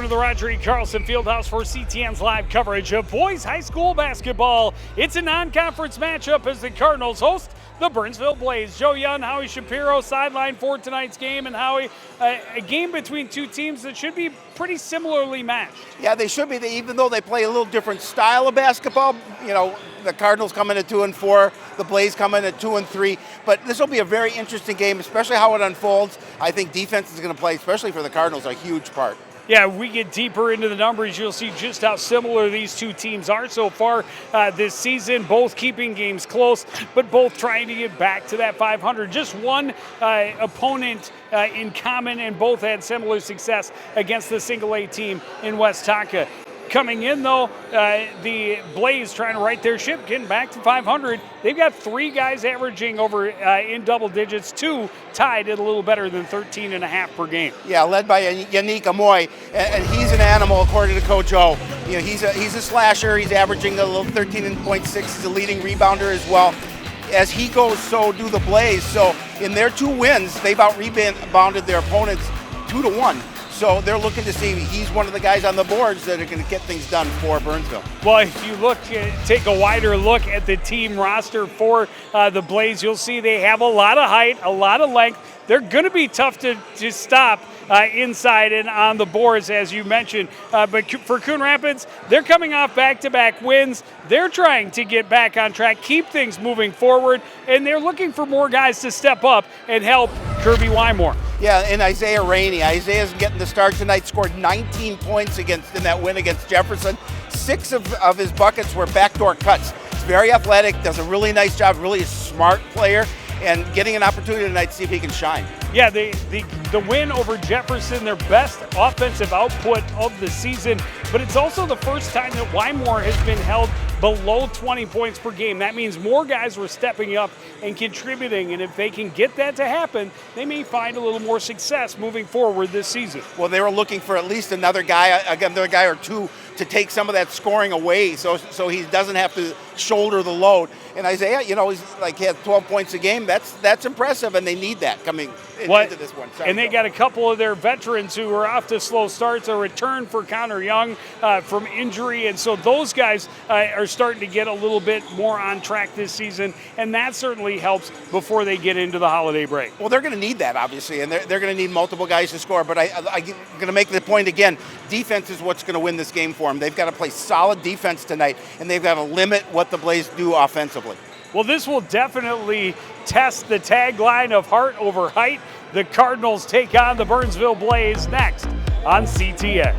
to the Roger E. Carlson Fieldhouse for CTN's live coverage of boys high school basketball. It's a non-conference matchup as the Cardinals host the Burnsville Blaze. Joe Young, Howie Shapiro sideline for tonight's game, and Howie, a game between two teams that should be pretty similarly matched. Yeah, they should be. Even though they play a little different style of basketball, you know, the Cardinals come in at 2-4, the Blaze come in at 2-3. But this will be a very interesting game, especially how it unfolds. I think defense is going to play, especially for the Cardinals, a huge part. Yeah, we get deeper into the numbers, you'll see just how similar these two teams are so far this season, both keeping games close, but both trying to get back to that 500. Just one opponent in common, and both had similar success against the single-A team in West Tonka. Coming in, though, the Blaze trying to right their ship, getting back to 500. They've got three guys averaging over in double digits, two tied at a little better than 13.5 per game. Yeah, led by Yannick Amoy, and he's an animal according to Coach O. You know, he's a slasher. He's averaging a little 13.6. He's a leading rebounder as well. As he goes, so do the Blaze. So in their two wins, they've out-rebounded their opponents 2-1. So they're looking to see he's one of the guys on the boards that are going to get things done for Burnsville. Well, if you take a wider look at the team roster for the Blaze, you'll see they have a lot of height, a lot of length. They're going to be tough to stop inside and on the boards, as you mentioned. But for Coon Rapids, they're coming off back-to-back wins. They're trying to get back on track, keep things moving forward, and they're looking for more guys to step up and help Kirby Wymore. Yeah, and Isaiah Rainey. Isaiah's getting the start tonight, scored 19 points in that win against Jefferson. 6 of his buckets were backdoor cuts. He's very athletic, does a really nice job, really a smart player, and getting an opportunity tonight to see if he can shine. Yeah, the win over Jefferson, their best offensive output of the season, but it's also the first time that Wymore has been held below 20 points per game. That means more guys were stepping up and contributing, and if they can get that to happen, they may find a little more success moving forward this season. Well, they were looking for at least another guy or two to take some of that scoring away, so he doesn't have to shoulder the load. And Isaiah, you know, he had 12 points a game. That's impressive, and they need that coming into this one. And they got a couple of their veterans who are off to slow starts, a return for Connor Young from injury, and so those guys are starting to get a little bit more on track this season, and that certainly helps before they get into the holiday break. Well, they're going to need that, obviously, and they're going to need multiple guys to score, but I'm going to make the point again, defense is what's going to win this game for them. They've got to play solid defense tonight, and they've got to limit what the Blaze do offensively. Well, this will definitely test the tagline of heart over height. The Cardinals take on the Burnsville Blaze next on CTN.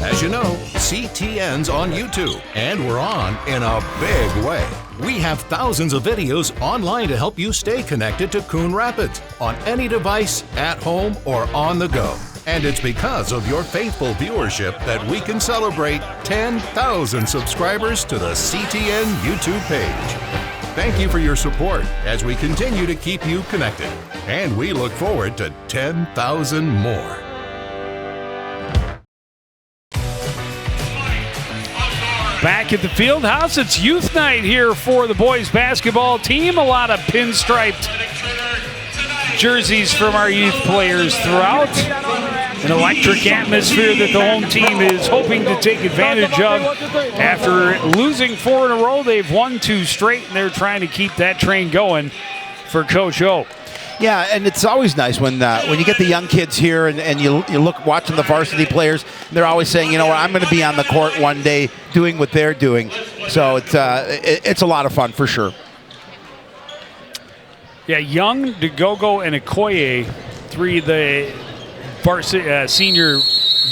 As you know, CTN's on YouTube, and we're on in a big way. We have thousands of videos online to help you stay connected to Coon Rapids on any device, at home, or on the go. And it's because of your faithful viewership that we can celebrate 10,000 subscribers to the CTN YouTube page. Thank you for your support as we continue to keep you connected. And we look forward to 10,000 more. Back at the field house, it's youth night here for the boys basketball team. A lot of pinstriped jerseys from our youth players throughout. An electric atmosphere that the home team is hoping to take advantage of. After losing 4 in a row, they've won 2 straight, and they're trying to keep that train going for Coach O. Yeah, and it's always nice when you get the young kids here and you look watching the varsity players. They're always saying, you know what, I'm going to be on the court one day doing what they're doing. So it's a lot of fun for sure. Yeah, Young, DeGogo, and Okoye, 3 of the varsity senior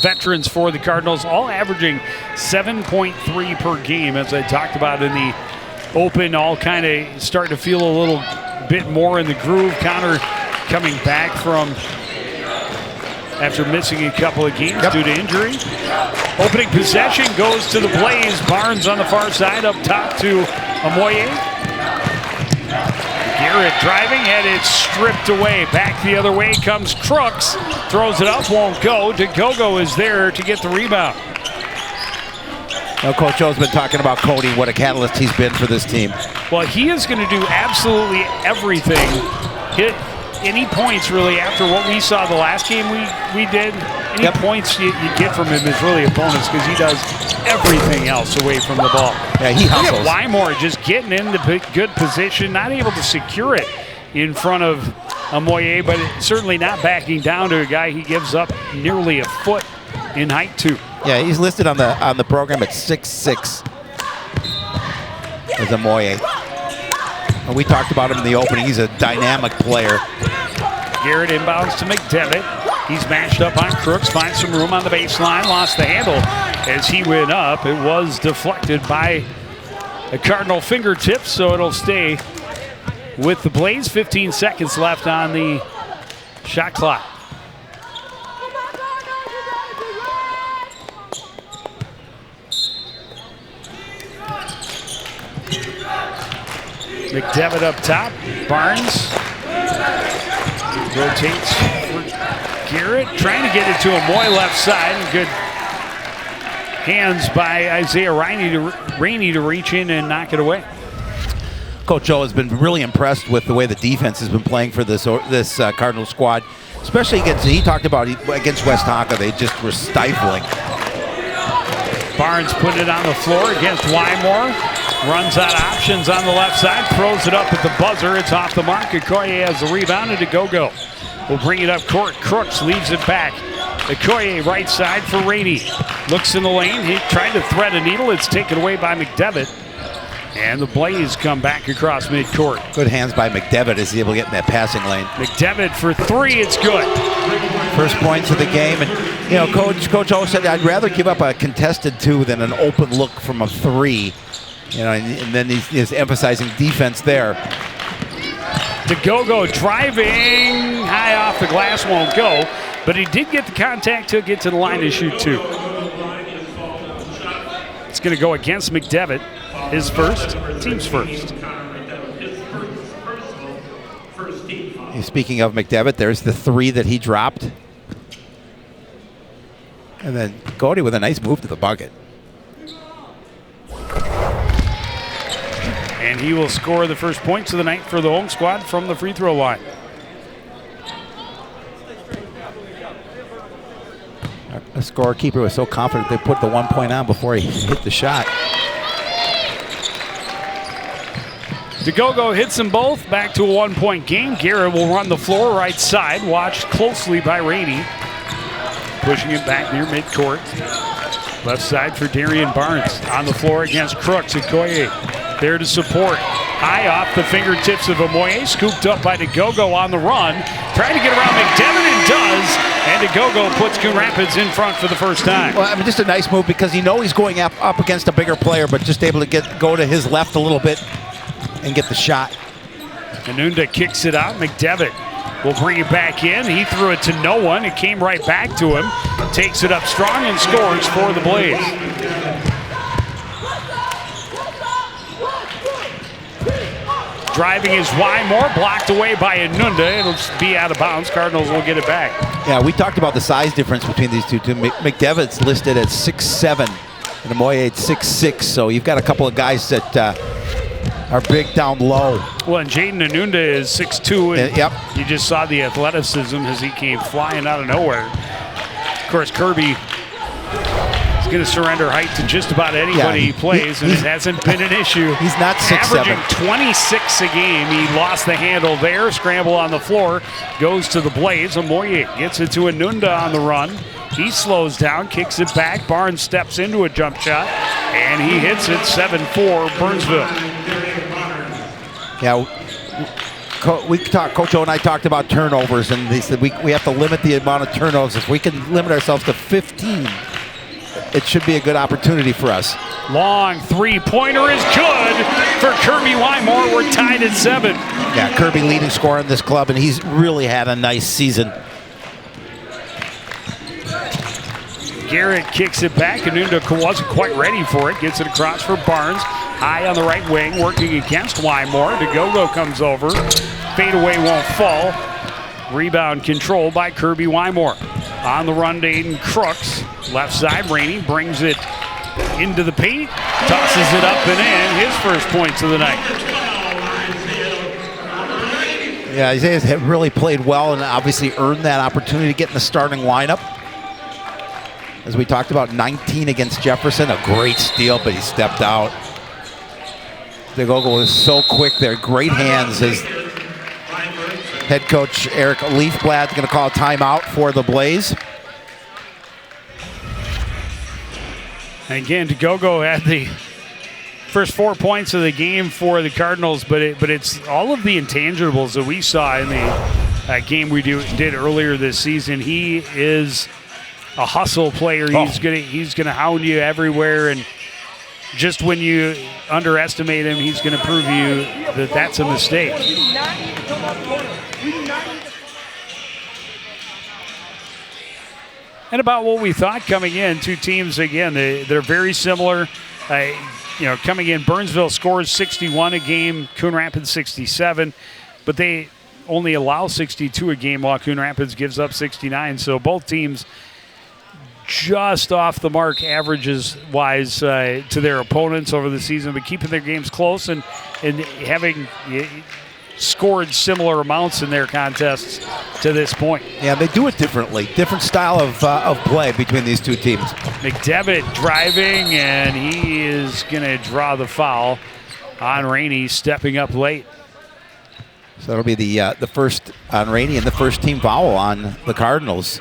veterans for the Cardinals, all averaging 7.3 per game, as I talked about in the open, all kind of starting to feel a little bit more in the groove. Connor coming back from after missing a couple of games due to injury. Opening possession goes to the Blaze. Barnes on the far side, up top to Amoye. Garrett driving, had it stripped away. Back the other way comes Crooks. Throws it up, won't go. DeGogo is there to get the rebound. Now, Coach Joe's been talking about Cody, what a catalyst he's been for this team. Well, he is going to do absolutely everything. Hit any points really after what we saw the last game we did. Any points you get from him is really a bonus because he does everything else away from the ball. Yeah, he hustles. Look at Wymore just getting into good position, not able to secure it in front of Amoye, but certainly not backing down to a guy he gives up nearly a foot in height to. Yeah, he's listed on the program at 6'6". As Amoye. And we talked about him in the opening. He's a dynamic player. Garrett inbounds to McDevitt. He's matched up on Crooks, finds some room on the baseline, lost the handle as he went up. It was deflected by the Cardinal fingertips, so it'll stay with the Blaze. 15 seconds left on the shot clock. McDevitt up top. Barnes rotates for Garrett, trying to get it to Amoy left side. Good hands by Isaiah Rainey to reach in and knock it away. Coach Joe has been really impressed with the way the defense has been playing for this Cardinal squad, especially against, he talked about against West Tonka, they just were stifling. Barnes put it on the floor against Wymore. Runs out of options on the left side, throws it up at the buzzer. It's off the mark. Okoye has the rebound, and Go will bring it up court. Crooks leaves it back. Okoye right side for Rainey. Looks in the lane. He tried to thread a needle. It's taken away by McDevitt. And the Blaze come back across midcourt. Good hands by McDevitt as he's able to get in that passing lane. McDevitt for three. It's good. First points of the game. And, you know, Coach O said, I'd rather give up a contested two than an open look from a three. You know, and then he's emphasizing defense there. Go driving high off the glass, won't go, but he did get the contact to get to the line to shoot two. It's going to go against McDevitt, his first, team's first. Speaking of McDevitt, there's the three that he dropped. And then Cody with a nice move to the bucket. And he will score the first points of the night for the home squad from the free throw line. The scorekeeper was so confident they put the 1 point on before he hit the shot. Go hits them both. Back to a 1 point game. Garrett will run the floor right side, watched closely by Rainey. Pushing it back near midcourt. Left side for Darian Barnes. On the floor against Crooks. Okoye there to support. High off the fingertips of Amoye. Scooped up by Go on the run. Trying to get around McDevitt and does. And Go puts Coon Rapids in front for the first time. Well, I mean, just a nice move because you know he's going up against a bigger player, but just able to go to his left a little bit and get the shot. Anunda kicks it out. McDevitt will bring it back in. He threw it to no one. It came right back to him. Takes it up strong and scores for the Blaze. Driving is Wymore, blocked away by Anunda. It'll be out of bounds. Cardinals will get it back. Yeah, we talked about the size difference between these two. McDevitt's listed at 6'7", and Amoye at 6'6", so you've got a couple of guys that are big down low. Well, and Jaden Anunda is 6'2", and yep. You just saw the athleticism as he came flying out of nowhere. Of course, Kirby is going to surrender height to just about anybody he plays, and it hasn't been an issue. He's not 6'7". Averaging 26 a game. He lost the handle there. Scramble on the floor. Goes to the Blaze. Amoye gets it to Anunda on the run. He slows down, kicks it back. Barnes steps into a jump shot, and he hits it. 7-4 Burnsville. Yeah, Coach O and I talked about turnovers, and they said we have to limit the amount of turnovers. If we can limit ourselves to 15, it should be a good opportunity for us. Long three-pointer is good for Kirby Wymore. We're tied at 7. Yeah, Kirby leading scorer in this club, and he's really had a nice season. Garrett kicks it back. Anunda wasn't quite ready for it. Gets it across for Barnes. High on the right wing, working against Wymore. Go comes over. Fadeaway won't fall. Rebound controlled by Kirby Wymore. On the run to Aiden Crooks. Left side, Rainey brings it into the paint, tosses it up and in, his first points of the night. Yeah, Isaiah's really played well and obviously earned that opportunity to get in the starting lineup. As we talked about, 19 against Jefferson, a great steal, but he stepped out. DeGogo was so quick there, great hands. As head coach Eric Leafblad's going to call a timeout for the Blaze. And again, DeGogo had the first 4 points of the game for the Cardinals, but it's all of the intangibles that we saw in the game we did earlier this season. He is a hustle player. He's gonna hound you everywhere, and just when you underestimate him, he's gonna prove you that that's a mistake. And about what we thought coming in, two teams, again, they're very similar. Coming in, Burnsville scores 61 a game, Coon Rapids 67, but they only allow 62 a game while Coon Rapids gives up 69. So both teams just off the mark averages-wise to their opponents over the season, but keeping their games close and having scored similar amounts in their contests to this point. Yeah, they do it differently. Different style of play between these two teams. McDevitt driving, and he is going to draw the foul on Rainey, stepping up late. So it'll be the first on Rainey and the first team foul on the Cardinals.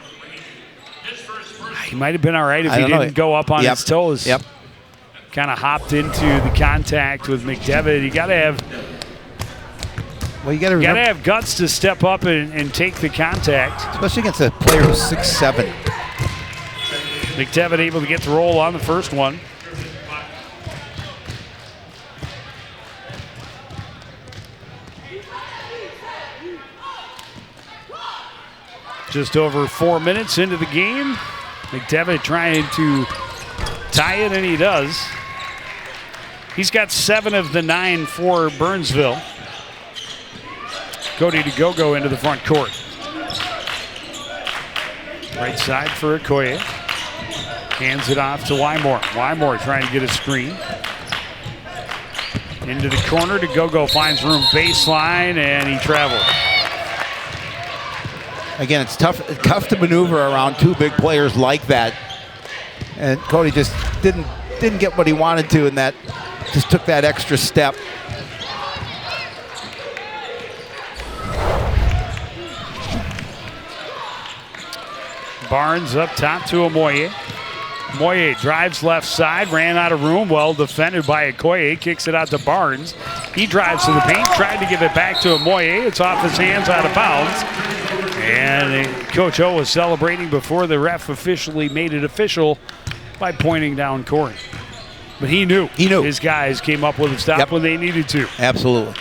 He might have been all right if he didn't go up on his toes. Yep. Kind of hopped into the contact with McDevitt. You got to have guts to step up and take the contact. Especially against a player who's 6'7". McDevitt able to get the roll on the first one. Just over 4 minutes into the game. McDevitt trying to tie it, and he does. He's got 7 of the 9 for Burnsville. Cody DeGogo into the front court. Right side for Okoye. Hands it off to Wymore. Wymore trying to get a screen. Into the corner, DeGogo finds room baseline, and he traveled. Again, it's tough to maneuver around two big players like that. And Cody just didn't get what he wanted to, and that just took that extra step. Barnes up top to Omoye. Omoye drives left side, ran out of room, well defended by Okoye, kicks it out to Barnes. He drives to the paint, tried to give it back to Omoye. It's off his hands, out of bounds. And Coach O was celebrating before the ref officially made it official by pointing down court. But he knew. His guys came up with a stop when they needed to. Absolutely.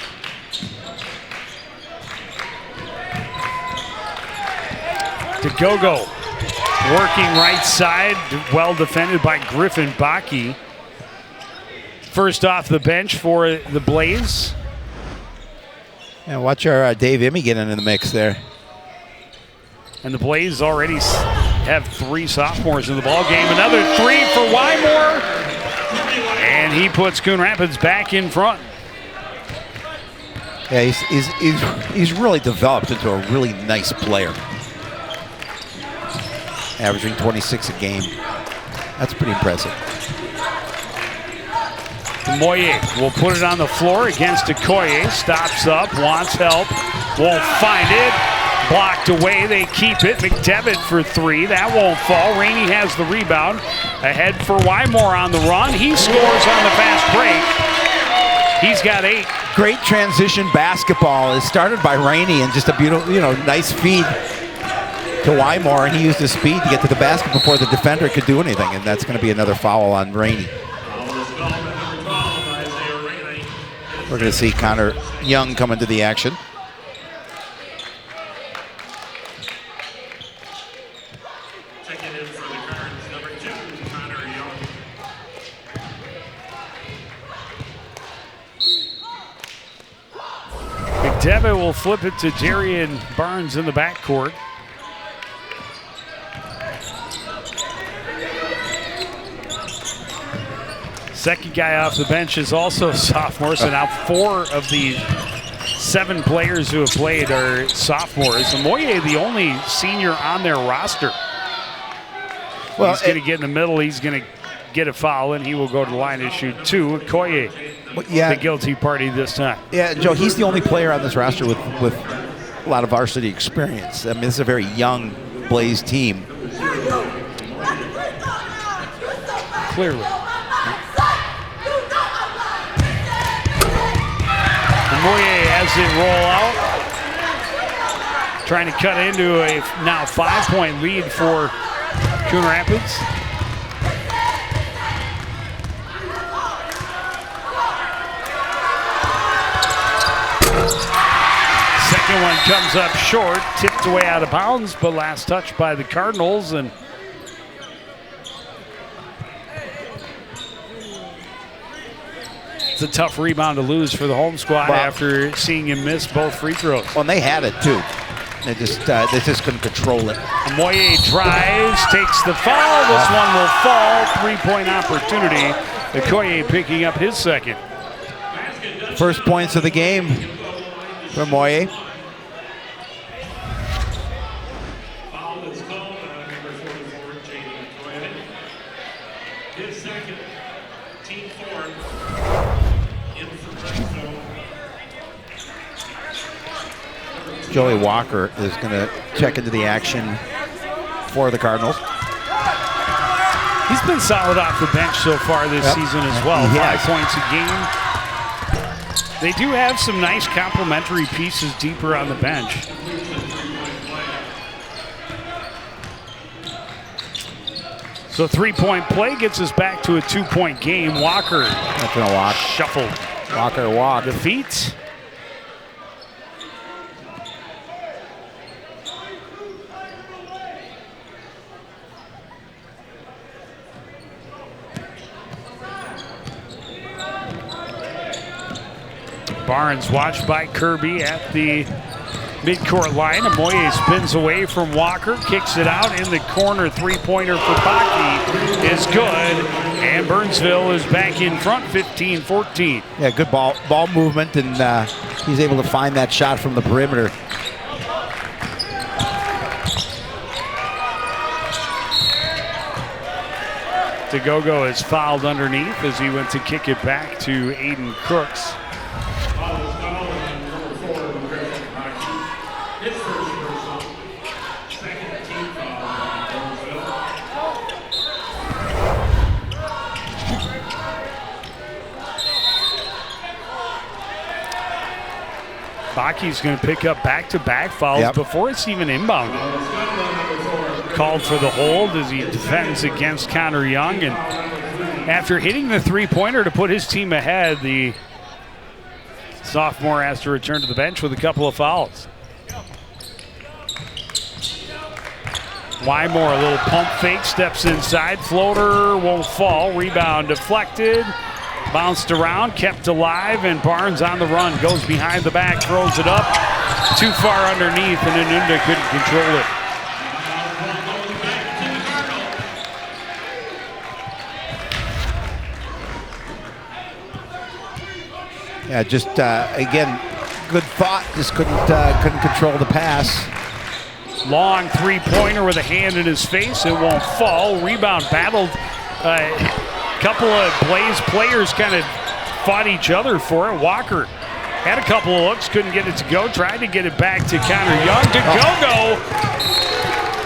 DeGogo working right side, well defended by Griffin Bakke. First off the bench for the Blaze. And watch our Dave Imme get into the mix there. And the Blaze already have 3 sophomores in the ball game. Another 3 for Wymore. And he puts Coon Rapids back in front. Yeah, he's really developed into a really nice player. Averaging 26 a game. That's pretty impressive. Moye will put it on the floor against Okoye. Stops up, wants help, won't find it. Blocked away, they keep it. McDevitt for 3, that won't fall. Rainey has the rebound. Ahead for Wymore on the run. He scores on the fast break. He's got 8. Great transition basketball. It started by Rainey and just a beautiful, nice feed to Wymore, and he used his speed to get to the basket before the defender could do anything, and that's going to be another foul on Rainey. We're going to see Connor Young come into the action. McDevitt will flip it to Darian Barnes in the backcourt. Second guy off the bench is also a sophomore, so now 4 of the 7 players who have played are sophomores. And Moye, the only senior on their roster. Well, he's going to get in the middle. He's going to get a foul, and he will go to the line and shoot 2. Koye, the guilty party this time. Yeah, Joe, he's the only player on this roster with a lot of varsity experience. I mean, this is a very young Blaze team. Clearly. Moye has it roll out. Trying to cut into a now 5-point lead for Coon Rapids. Second one comes up short, tipped away out of bounds, but last touch by the Cardinals. And it's a tough rebound to lose for the home squad after seeing him miss both free throws. Well, and they had it too. They just couldn't control it. Moye drives, takes the foul. This one will fall. 3-point opportunity. Okoye picking up his second. First points of the game for Moye. His second, team 4. Joey Walker is going to check into the action for the Cardinals. He's been solid off the bench so far this season as well. 5 points a game. They do have some nice complementary pieces deeper on the bench. So 3-point play gets us back to a 2-point game. Walker. That's going to walk. Shuffled. Walker walk. The feet. Barnes watched by Kirby at the midcourt line. Moye spins away from Walker, kicks it out in the corner. 3-pointer for Baki is good, and Burnsville is back in front, 15-14. Yeah, good ball movement, and he's able to find that shot from the perimeter. Tagogo is fouled underneath as he went to kick it back to Aiden Crooks. Baki's going to pick up back-to-back fouls before it's even inbounded. Called for the hold as he defends against Connor Young. And after hitting the 3-pointer to put his team ahead, the sophomore has to return to the bench with a couple of fouls. Wymore, a little pump fake, steps inside. Floater won't fall. Rebound deflected. Bounced around, kept alive, and Barnes on the run. Goes behind the back, throws it up. Too far underneath, and Anunda couldn't control it. Yeah, just again, good thought. Just couldn't control the pass. Long 3-pointer with a hand in his face. It won't fall. Rebound battled. Couple of Blaze players kind of fought each other for it. Walker had a couple of looks, couldn't get it to go. Tried to get it back to Connor Young. Tagogo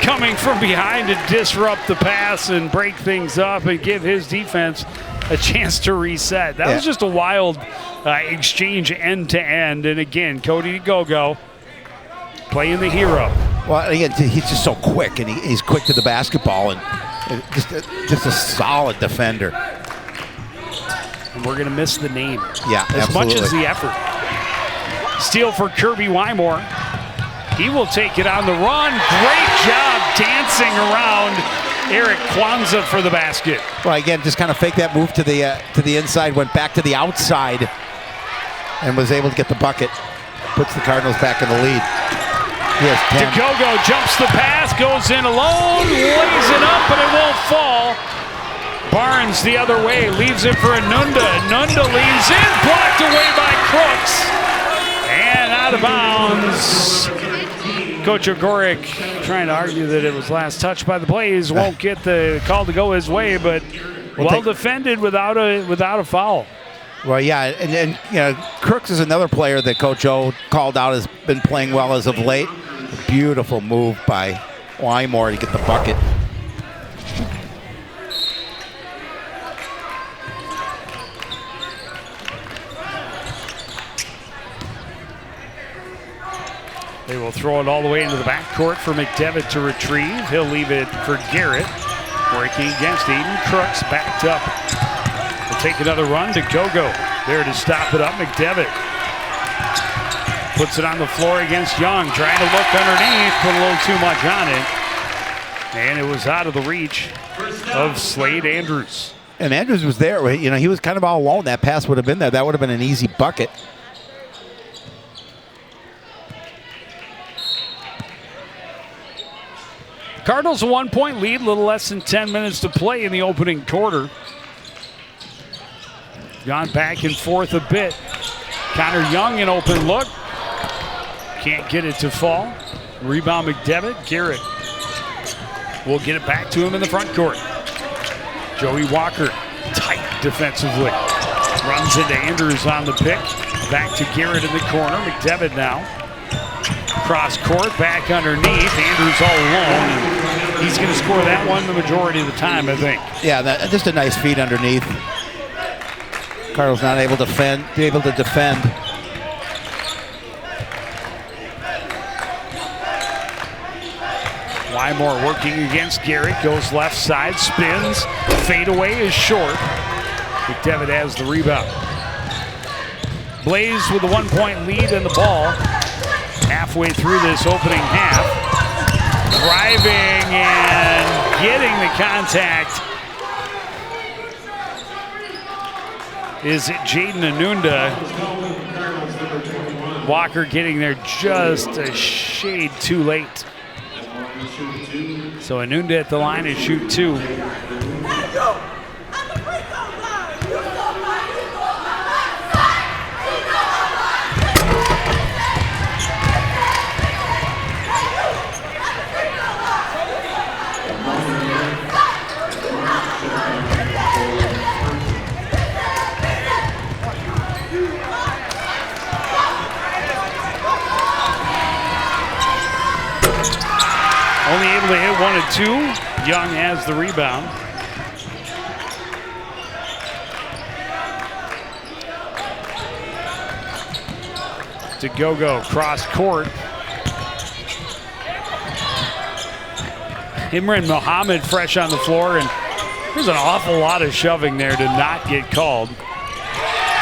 coming from behind to disrupt the pass and break things up and give his defense a chance to reset. That was just a wild exchange end to end. And again, Cody Tagogo playing the hero. Well, again, he's just so quick, and he's quick to the basketball, and just a solid defender. And we're going to miss the name. Yeah, as much as the effort. Steal for Kirby Wymore. He will take it on the run. Great job dancing around Eric Kwanzaa for the basket. Well, again, just kind of faked that move to the inside, went back to the outside, and was able to get the bucket. Puts the Cardinals back in the lead. Tagogo jumps the pass, goes in alone, lays it up, but it won't fall. Barnes the other way, leaves it for Anunda. Anunda leans in, blocked away by Crooks. And out of bounds. Coach Ogorek trying to argue that it was last touch by the Blaze. Won't get the call to go his way, but well defended without a foul. Well, yeah, and you know, Crooks is another player that Coach O called out has been playing well as of late. Beautiful move by Wymore to get the bucket. They will throw it all the way into the backcourt for McDevitt to retrieve. He'll leave it for Garrett. Working against Eden. Crooks backed up. Will take another run to Gogo. There to stop it up. McDevitt puts it on the floor against Young. Trying to look underneath. Put a little too much on it. And it was out of the reach of Slade Andrews. And Andrews was there. You know, he was kind of all alone. That pass would have been there. That would have been an easy bucket. Cardinals a 1-point lead, a little less than 10 minutes to play in the opening quarter. Gone back and forth a bit. Connor Young, an open look. Can't get it to fall. Rebound McDevitt. Garrett will get it back to him in the front court. Joey Walker, tight defensively. Runs into Andrews on the pick. Back to Garrett in the corner. McDevitt now. Cross court, back underneath. Andrews all alone. He's going to score that one the majority of the time, I think. Yeah, just a nice feed underneath. Cardinals not able to defend. Wymore working against Garrett. Goes left side, spins. Fadeaway is short. McDevitt has the rebound. Blaze with a 1-point lead in the ball. Halfway through this opening half. Driving and getting the contact is Jaden Anunda. Walker getting there just a shade too late. So Anunda at the line to shoot two. Only able to hit 1 and 2. Young has the rebound. To Gogo, cross court. Imran Mohammed fresh on the floor, and there's an awful lot of shoving there to not get called.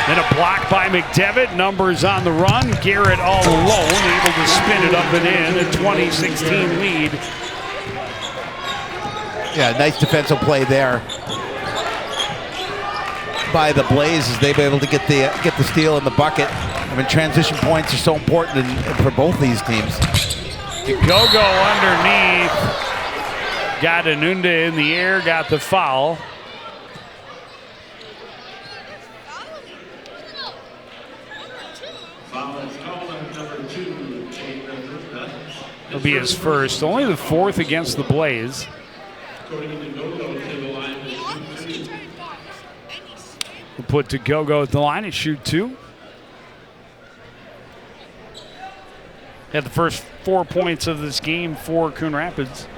Then a block by McDevitt. Numbers on the run. Garrett all alone, able to spin it up and in. A 20-16 lead. Yeah, nice defensive play there by the Blaze as they've been able to get the steal in the bucket. I mean, transition points are so important for both these teams. Gogo underneath. Got Anunda in the air, got the foul. It'll be his first, only the fourth against the Blaze. We'll put to Gogo at the line and shoot two. Had the first 4 points of this game for Coon Rapids.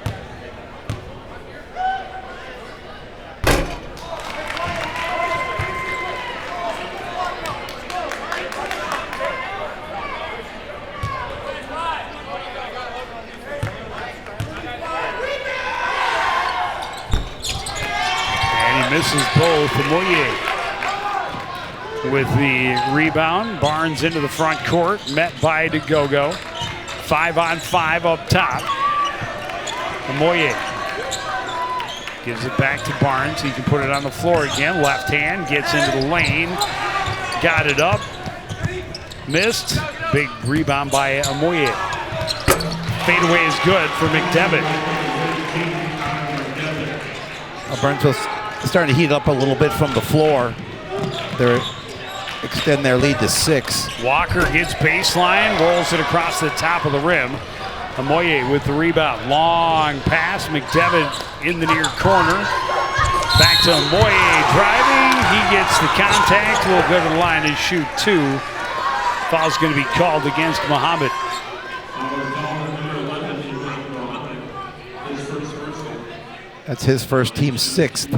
Misses both. Moye with the rebound. Barnes into the front court, met by DeGogo. 5-on-5 up top. Moye gives it back to Barnes. He can put it on the floor again. Left hand, gets into the lane. Got it up. Missed. Big rebound by Moye. Fadeaway is good for McDevitt. Burnsville starting to heat up a little bit from the floor. They're extend their lead to 6. Walker gets baseline, rolls it across the top of the rim. Amoye with the rebound. Long pass. McDevitt in the near corner. Back to Amoye driving. He gets the contact. Will go to the line and shoot 2. Foul's going to be called against Muhammad. That's his first, team 6th.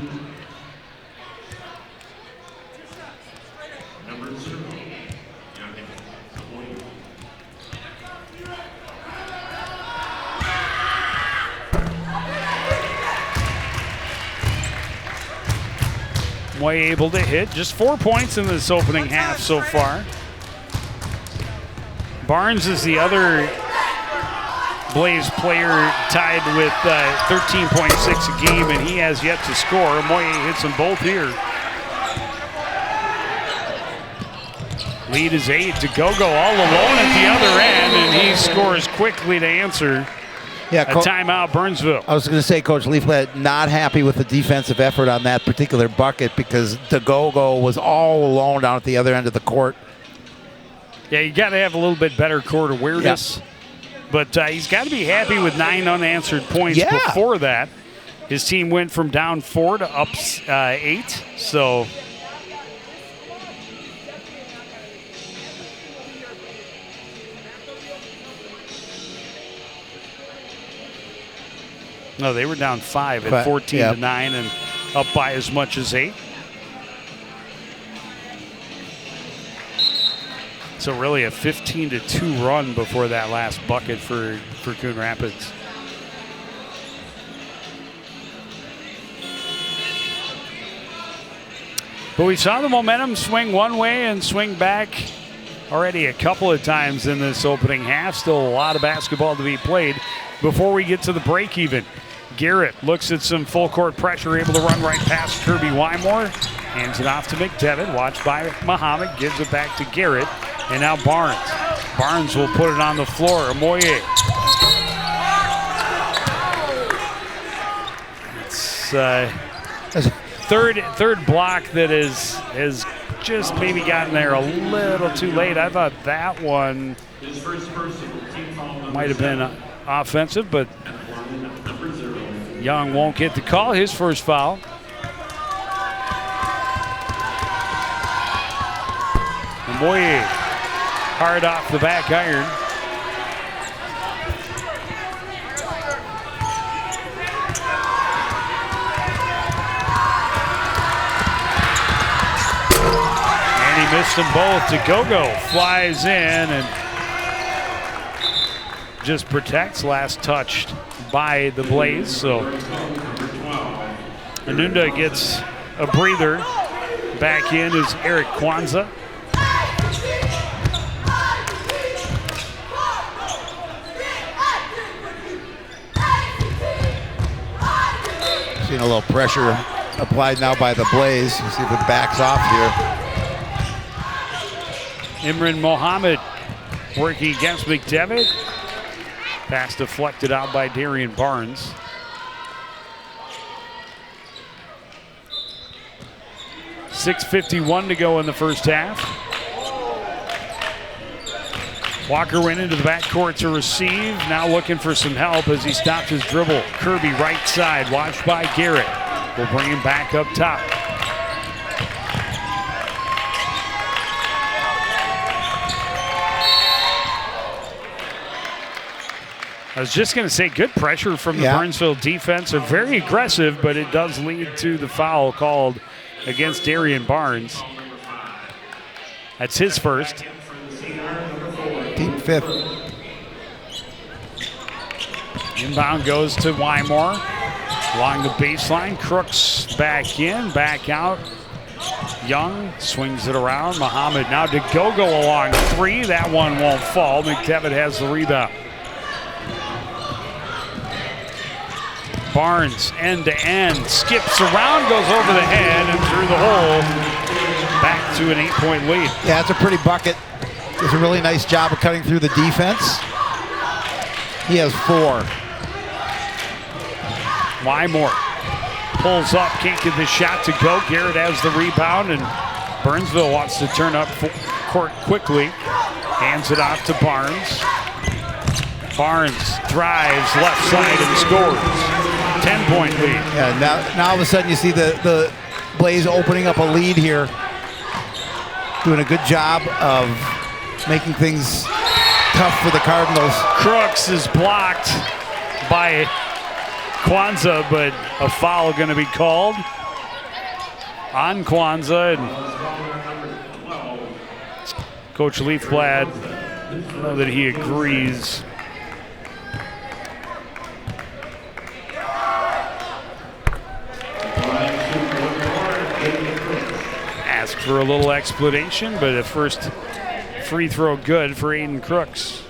Moy able to hit. Just 4 points in this opening half so far. Barnes is the other Blaze player tied with 13.6 a game, and he has yet to score. Moy hits them both here. Lead is 8 to Gogo all alone at the other end, and he scores quickly to answer. Yeah, a timeout, Burnsville. I was going to say, Coach Leaflet not happy with the defensive effort on that particular bucket because DeGogo was all alone down at the other end of the court. Yeah, you got to have a little bit better court awareness. Yeah. But he's got to be happy with 9 unanswered points before that. His team went from down 4 to up 8. So no, they were down 5 at 14 to 9 and up by as much as 8. So really a 15-2 run before that last bucket for Coon Rapids. But we saw the momentum swing one way and swing back already a couple of times in this opening half. Still a lot of basketball to be played before we get to the break even. Garrett looks at some full court pressure, able to run right past Kirby Wymore. Hands it off to McDevitt, watched by Muhammad, gives it back to Garrett. And now Barnes. Barnes will put it on the floor. Amoye. It's third block that has just maybe gotten there a little too late. I thought that one might have been offensive, but Young won't get the call. His first foul. Amoye. Hard off the back iron. And he missed them both. DeGogo flies in and just protects. Last touched by the Blaze. So Anunda gets a breather. Back in is Eric Kwanzaa. Seeing a little pressure applied now by the Blaze. We'll see if it backs off here. Imran Mohammed working against McDevitt. Pass deflected out by Darian Barnes. .651 to go in the first half. Walker went into the backcourt to receive. Now looking for some help as he stopped his dribble. Kirby right side, watched by Garrett. Will bring him back up top. I was just going to say, good pressure from the Burnsville defense. They're very aggressive, but it does lead to the foul called against Darian Barnes. That's his first. Team 5th. Inbound goes to Wymore. Along the baseline, Crooks back in, back out. Young swings it around. Muhammad now to go along 3. That one won't fall. McDevitt has the rebound. Barnes end to end, skips around, goes over the head and through the hole. Back to an 8-point lead. Yeah, it's a pretty bucket. Does a really nice job of cutting through the defense. He has 4. Wymore Pulls up, can't get the shot to go. Garrett has the rebound, and Burnsville wants to turn up court quickly. Hands it off to Barnes. Barnes drives left side and scores. 10-point lead. Yeah, now all of a sudden you see the Blaze opening up a lead here. Doing a good job of making things tough for the Cardinals. Crooks is blocked by Kwanzaa, but a foul going to be called on Kwanzaa. And Coach Leafblad, I know that he agrees. Ask for a little explanation, but at first free throw good for Aiden Crooks.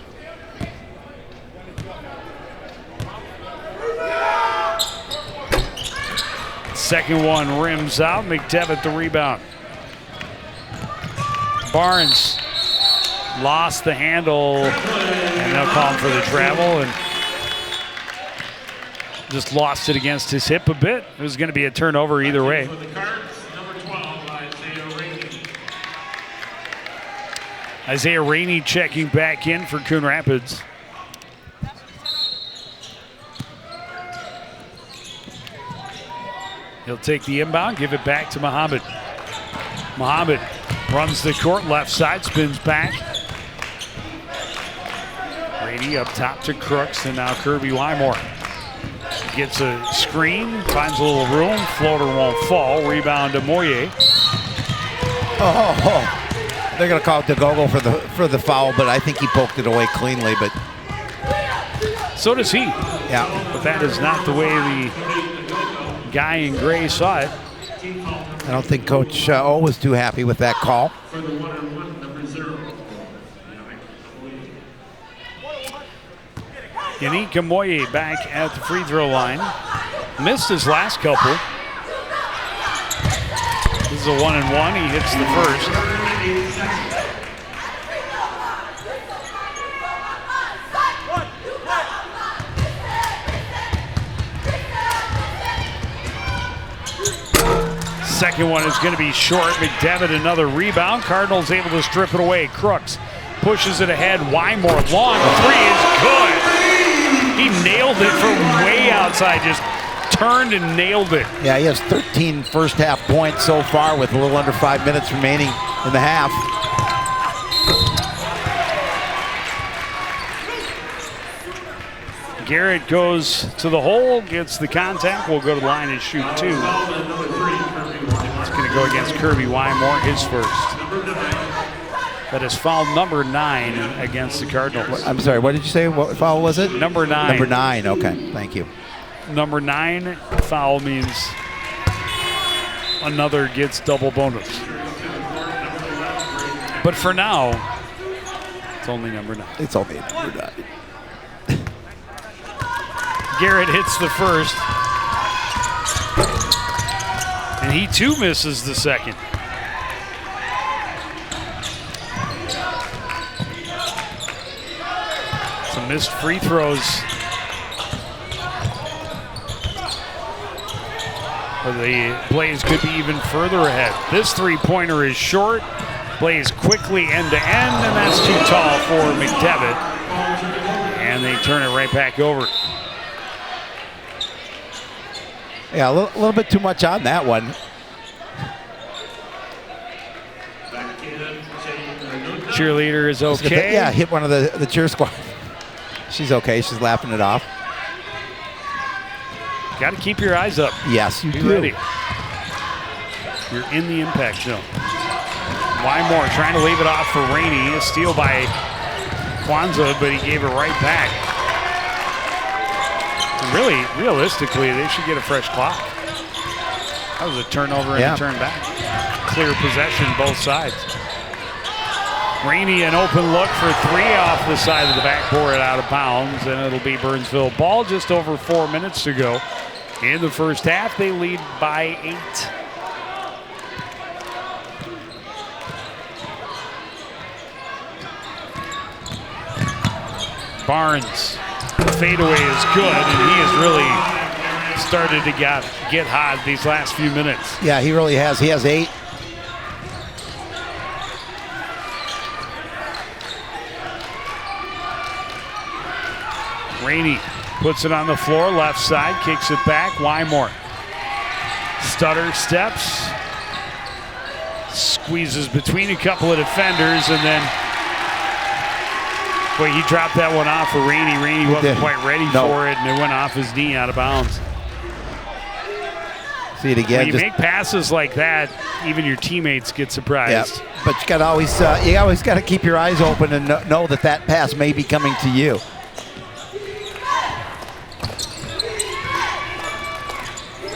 Second one rims out. McDevitt the rebound. Barnes lost the handle, and they'll call him for the travel, and just lost it against his hip a bit. It was going to be a turnover either way. Isaiah Rainey checking back in for Coon Rapids. He'll take the inbound, give it back to Muhammad. Muhammad runs the court, left side, spins back. Rainey up top to Crooks, and now Kirby Wymore. Gets a screen, finds a little room, floater won't fall. Rebound to Moye. They're going to call it DeGogo for the foul, but I think he poked it away cleanly. But so does he. Yeah. But that is not the way the guy in gray saw it. I don't think Coach O was too happy with that call. Yanika Moye back at the free throw line. Missed his last couple. This is a 1-and-1. He hits the first. Second one is going to be short. McDevitt another rebound. Cardinals able to strip it away. Crooks pushes it ahead. Wymore long three is good. He nailed it from way outside. Just turned and nailed it. Yeah, he has 13 first half points so far with a little under 5 minutes remaining in the half. Garrett goes to the hole, gets the contact. Will go to the line and shoot two. It's going to go against Kirby Wymore, his first. That is foul number 9 against the Cardinals. I'm sorry, what did you say? What foul was it? Number 9. Number 9, okay, thank you. Number 9 foul means another gets double bonus. But for now, it's only number 9. It's only number 9. Garrett hits the first. And he too misses the second. Some missed free throws. Or the Blaze could be even further ahead. This three-pointer is short. Blaze quickly end-to-end, and that's too tall for McDevitt. And they turn it right back over. Yeah, a little bit too much on that one. Cheerleader is okay. Yeah, hit one of the cheer squad. She's okay. She's laughing it off. Got to keep your eyes up. Yes, you Be do. ready. You're in the impact zone. Wymore trying to leave it off for Rainey. A steal by Kwanzaa, but he gave it right back. Really, realistically, they should get a fresh clock. That was a turnover and a turn back. Clear possession, both sides. Rainey an open look for three off the side of the backboard out of bounds, and it'll be Burnsville ball. Just over 4 minutes to go in the first half. They lead by 8. Barnes, the fadeaway is good, and he has really started to get hot these last few minutes. Yeah, he really has. He has 8. Rainey puts it on the floor, left side, kicks it back. Wymore. Stutter steps. Squeezes between a couple of defenders, and then, boy, he dropped that one off for Rainey. Rainey wasn't quite ready for it, and it went off his knee out of bounds. See it again. When you make passes like that, even your teammates get surprised. Yeah, but you got always got to keep your eyes open and know that that pass may be coming to you.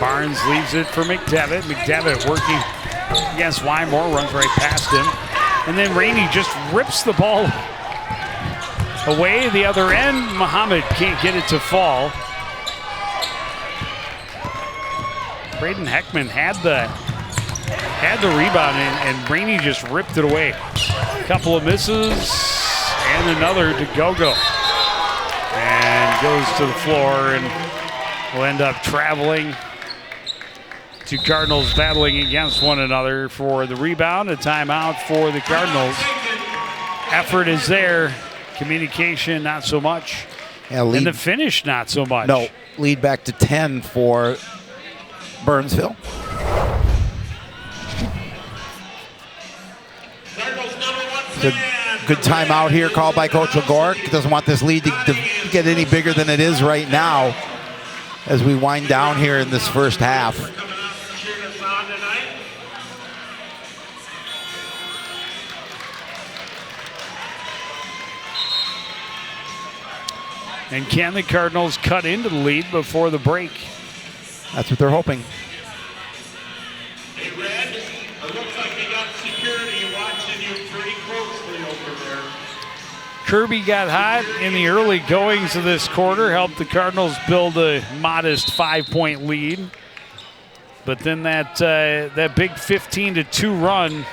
Barnes leaves it for McDevitt. McDevitt working against Wymore, runs right past him. And then Rainey just rips the ball away the other end. Muhammad can't get it to fall. Braden Heckman had the rebound, and Rainey just ripped it away. A couple of misses and another to go. And goes to the floor and will end up traveling. Two Cardinals battling against one another for the rebound. A timeout for the Cardinals. Effort is there. Communication, not so much. Yeah, and the finish, not so much. No, lead back to 10 for Burnsville. It's a good timeout here called by Coach Legorek. Doesn't want this lead to get any bigger than it is right now as we wind down here in this first half. And can the Cardinals cut into the lead before the break? That's what they're hoping. Hey, Red, it looks like you got security watching you pretty closely over there. Kirby got hot in the early goings of this quarter, helped the Cardinals build a modest 5-point lead. But then that big 15-2 run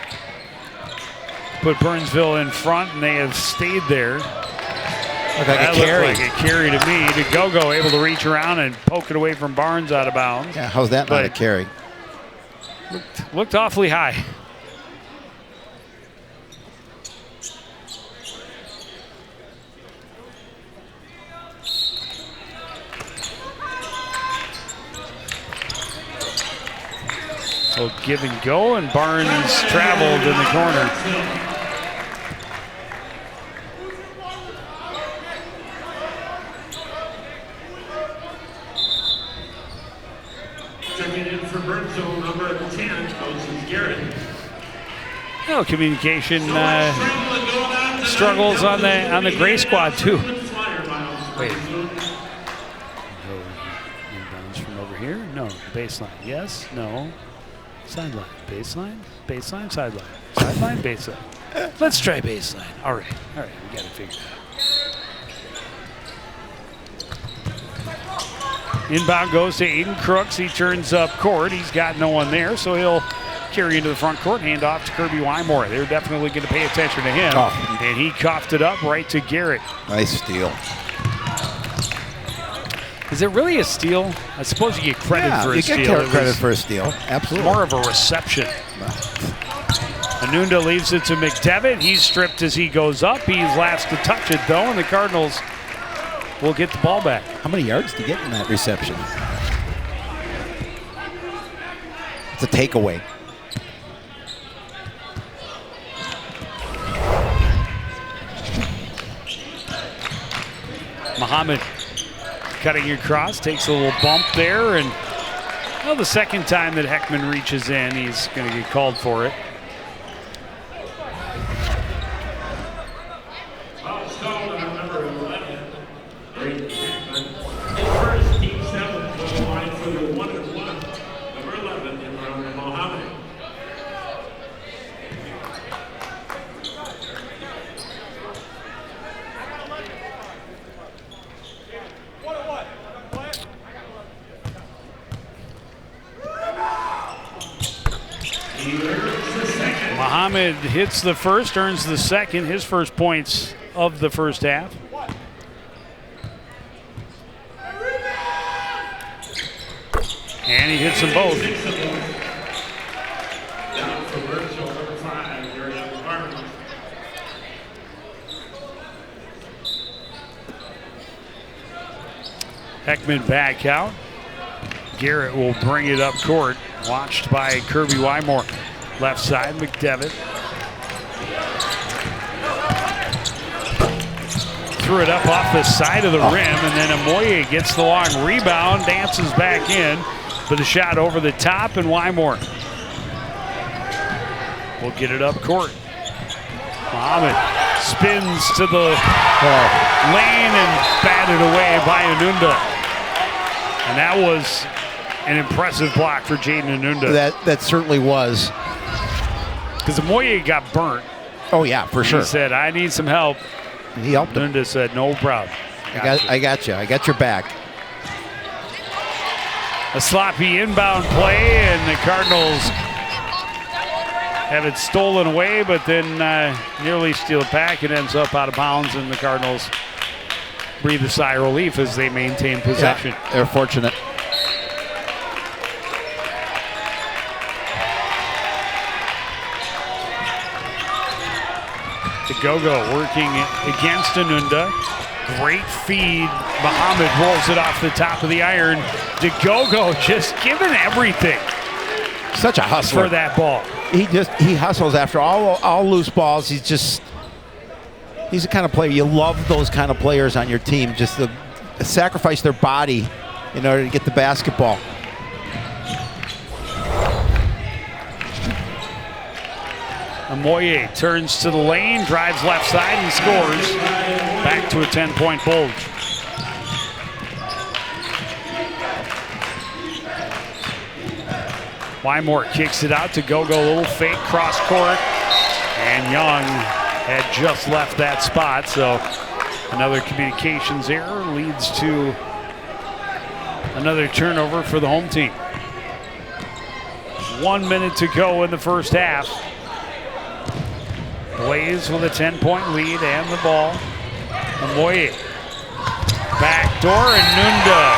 put Burnsville in front, and they have stayed there. Looked like that a carry. looked like a carry to me. To go able to reach around and poke it away from Barnes out of bounds. Yeah, how's that not a carry? Looked awfully high. So give and go, and Barnes traveled in the corner. Checking in for Burnsville, number 10, Coach Garrett. Oh, communication struggles on the gray squad too. Wait. Inbounds from over here? No. Baseline. Yes. No. Sideline. Baseline. Baseline. Sideline. Sideline. Baseline. Let's try baseline. All right. We got it figured out. Inbound goes to Aiden Crooks. He turns up court. He's got no one there, so he'll carry into the front court. Hand off to Kirby Wymore. They're definitely going to pay attention to him. Oh. And he coughed it up right to Garrett. Nice steal. Is it really a steal? I suppose you get credit for a steal. You get credit for a steal. Absolutely. More of a reception. Anunda leaves it to McDevitt. He's stripped as he goes up. He's last to touch it, though, and the Cardinals will get the ball back. How many yards did he get in that reception? It's a takeaway. Muhammad cutting across, takes a little bump there, and well, the second time that Heckman reaches in, he's going to get called for it. Muhammad hits the first, earns the second, his first points of the first half. And he hits them both. Down for Burnsville, number 5, Gary Harmon. Heckman back out. Garrett will bring it up court. Watched by Kirby Wymore. Left side, McDevitt. Threw it up off the side of the rim, and then Amoye gets the long rebound, dances back in for the shot over the top, and Wymore will get it up court. Muhammad spins to the lane and batted away by Anunda. And that was an impressive block for Jaden Anunda. That certainly was. Because Amoye got burnt. Oh, yeah, for sure. He said, I need some help. He helped him. Anunda said, no problem. I got you. I got your back. A sloppy inbound play, and the Cardinals have it stolen away, but then nearly steal it back. It ends up out of bounds, and the Cardinals breathe a sigh of relief as they maintain possession. Yeah, they're fortunate. Gogo working against Anunda. Great feed. Muhammad rolls it off the top of the iron. DeGogo just giving everything. Such a hustler for that ball. He hustles after all loose balls. He's the kind of player you love. Those kind of players on your team, just to sacrifice their body in order to get the basketball. Amoye turns to the lane, drives left side, and scores. Back to a 10-point bulge. Wymore kicks it out to Gogo, a little fake cross court. And Young had just left that spot, so another communications error leads to another turnover for the home team. 1 minute to go in the first half. Blaze with a 10-point lead and the ball. Amoye. Backdoor, and Nunda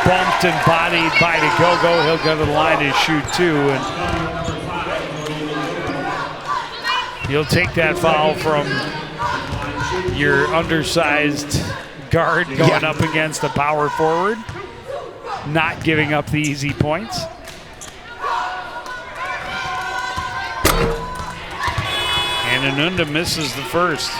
bumped and bodied by DeGogo. He'll go to the line and shoot two. And you'll take that foul from your undersized guard going up against the power forward, not giving up the easy points. And Anunda misses the first.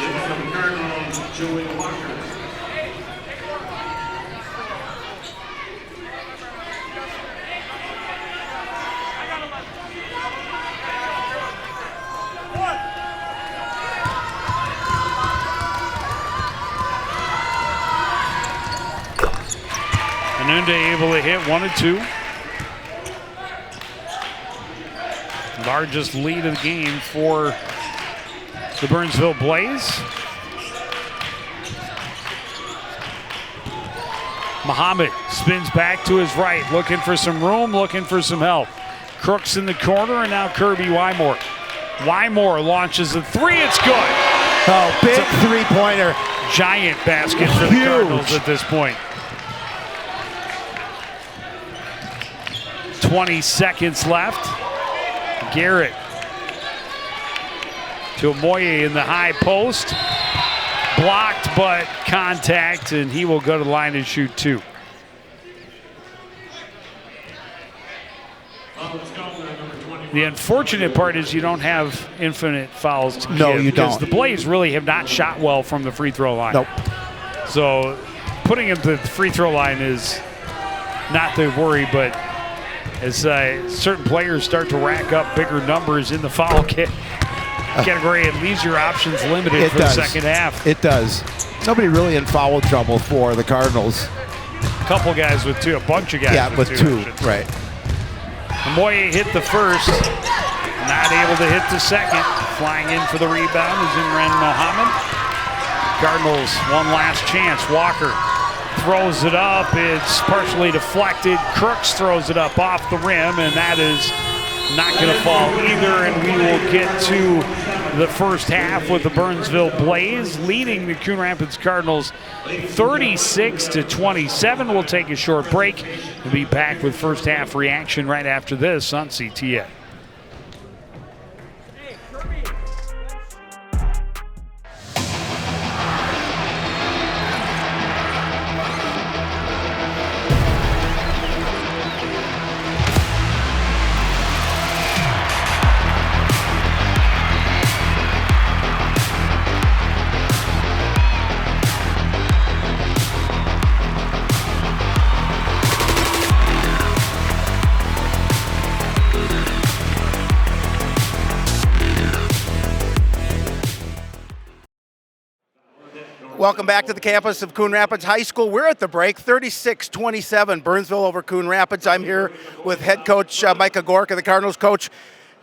Anunda able to hit 1 and 2. Largest lead of the game for the Burnsville Blaze. Muhammad spins back to his right, looking for some room, looking for some help. Crooks in the corner, and now Kirby Wymore. Wymore launches a three, it's good. Oh, big three-pointer. Giant basket for the Cardinals at this point. 20 seconds left. Garrett to Amoye in the high post. Blocked, but contact, and he will go to the line and shoot two. The unfortunate part is you don't have infinite fouls to give. No, you don't. Because the Blaze really have not shot well from the free throw line. Nope. So putting him to the free throw line is not the worry, but as certain players start to rack up bigger numbers in the foul category, it leaves your options limited for the second half. It does. Nobody really in foul trouble for the Cardinals. A couple guys with two, a bunch of guys with two. Right. Amoye hit the first, not able to hit the second. Flying in for the rebound is Imran Mohammed. Cardinals, one last chance. Walker throws it up. It's partially deflected. Crooks throws it up off the rim, and that is not going to fall either. And we will get to the first half with the Burnsville Blaze leading the Coon Rapids Cardinals 36-27. We'll take a short break and be back with first half reaction right after this on CTN. Welcome back to the campus of Coon Rapids High School. We're at the break, 36-27, Burnsville over Coon Rapids. I'm here with head coach Micah Gorka, the Cardinals coach.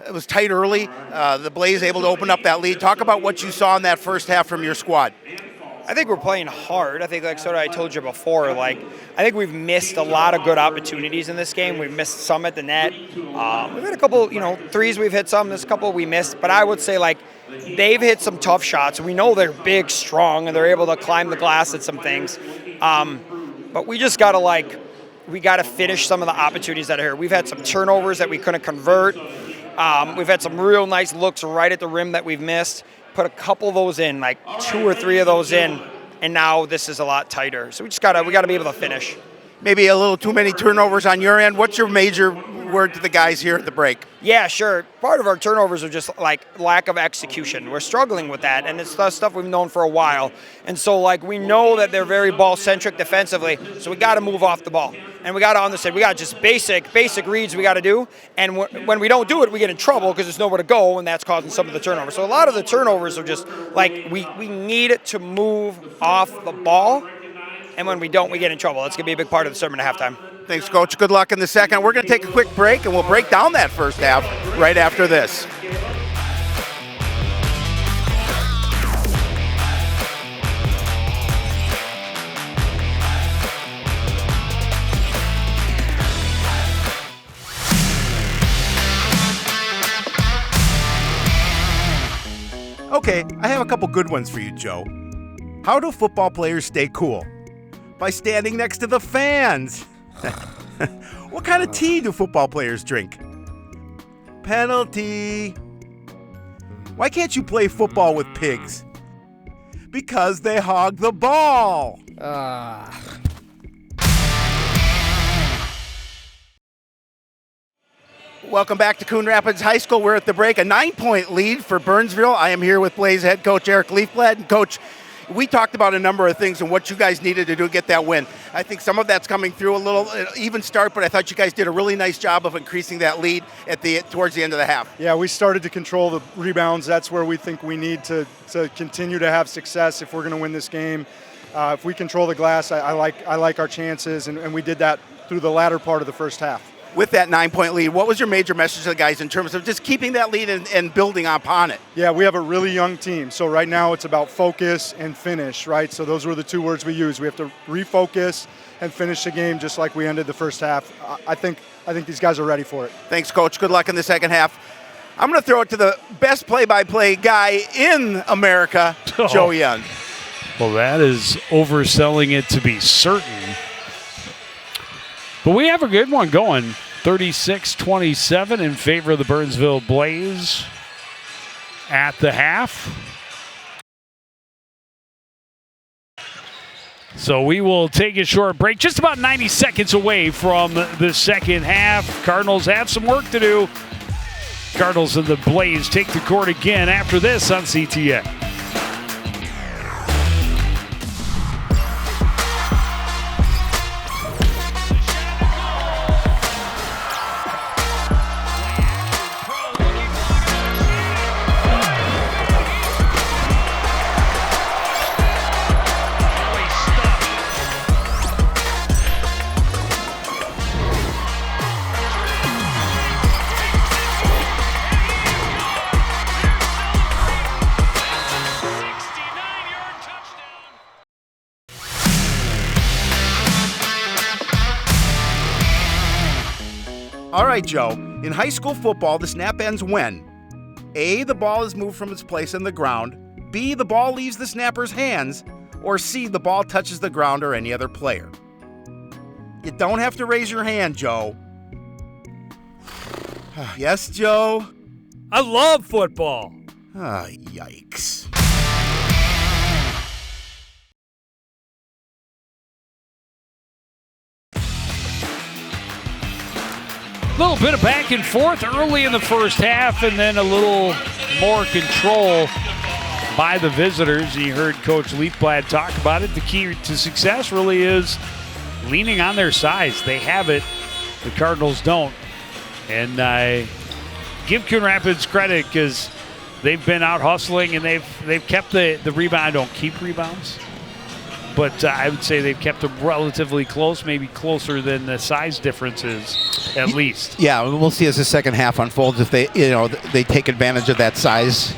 It was tight early. The Blaze able to open up that lead. Talk about what you saw in that first half from your squad. I think we're playing hard. I think, like sort of I told you before, I think we've missed a lot of good opportunities in this game. We've missed some at the net. We've had a couple, threes we've hit some. There's a couple we missed. But I would say, they've hit some tough shots. We know they're big, strong, and they're able to climb the glass at some things. But we just got to, we got to finish some of the opportunities that are here. We've had some turnovers that we couldn't convert. We've had some real nice looks right at the rim that we've missed. Put a couple of those in, 2 or 3 of those in, and now this is a lot tighter. So we got to be able to finish. Maybe a little too many turnovers on your end. What's your major word to the guys here at the break? Yeah, sure. Part of our turnovers are just lack of execution. We're struggling with that, and it's the stuff we've known for a while. And so we know that they're very ball-centric defensively, so we got to move off the ball. And we got to understand, we got just basic reads we got to do. And when we don't do it, we get in trouble because there's nowhere to go, and that's causing some of the turnovers. So a lot of the turnovers are just we need to move off the ball. And when we don't, we get in trouble. That's going to be a big part of the sermon at halftime. Thanks, Coach. Good luck in the second. We're going to take a quick break, and we'll break down that first half right after this. Okay, I have a couple good ones for you, Joe. How do football players stay cool? By standing next to the fans. What kind of tea do football players drink? Penalty. Why can't you play football with pigs? Because they hog the ball. Welcome back to Coon Rapids High School. We're at the break. A 9-point lead for Burnsville. I am here with Blaze head coach Eric Leafblad. And Coach, we talked about a number of things and what you guys needed to do to get that win. I think some of that's coming through a little even start, but I thought you guys did a really nice job of increasing that lead towards the end of the half. Yeah, we started to control the rebounds. That's where we think we need to continue to have success if we're going to win this game. If we control the glass, I like our chances, and we did that through the latter part of the first half. With that 9-point lead, what was your major message to the guys in terms of just keeping that lead and building upon it? Yeah, we have a really young team. So right now it's about focus and finish, right? So those were the 2 words we used. We have to refocus and finish the game just like we ended the first half. I think these guys are ready for it. Thanks, Coach. Good luck in the second half. I'm going to throw it to the best play-by-play guy in America, Joe Young. Well, that is overselling it to be certain. But we have a good one going. 36-27 in favor of the Burnsville Blaze at the half. So we will take a short break, just about 90 seconds away from the second half. Cardinals have some work to do. Cardinals and the Blaze take the court again after this on CTN. All right, Joe. In high school football, the snap ends when? A, the ball is moved from its place in the ground, B, the ball leaves the snapper's hands, or C, the ball touches the ground or any other player. You don't have to raise your hand, Joe. Yes, Joe? I love football. Ah, yikes. A little bit of back and forth early in the first half, and then a little more control by the visitors. You heard Coach Leafblad talk about it. The key to success really is leaning on their size. They have it. The Cardinals don't. And I give Coon Rapids credit because they've been out hustling, and they've kept the rebound. I don't keep rebounds, but I would say they've kept them relatively close, maybe closer than the size difference is, at least. Yeah, we'll see as the second half unfolds if they take advantage of that size.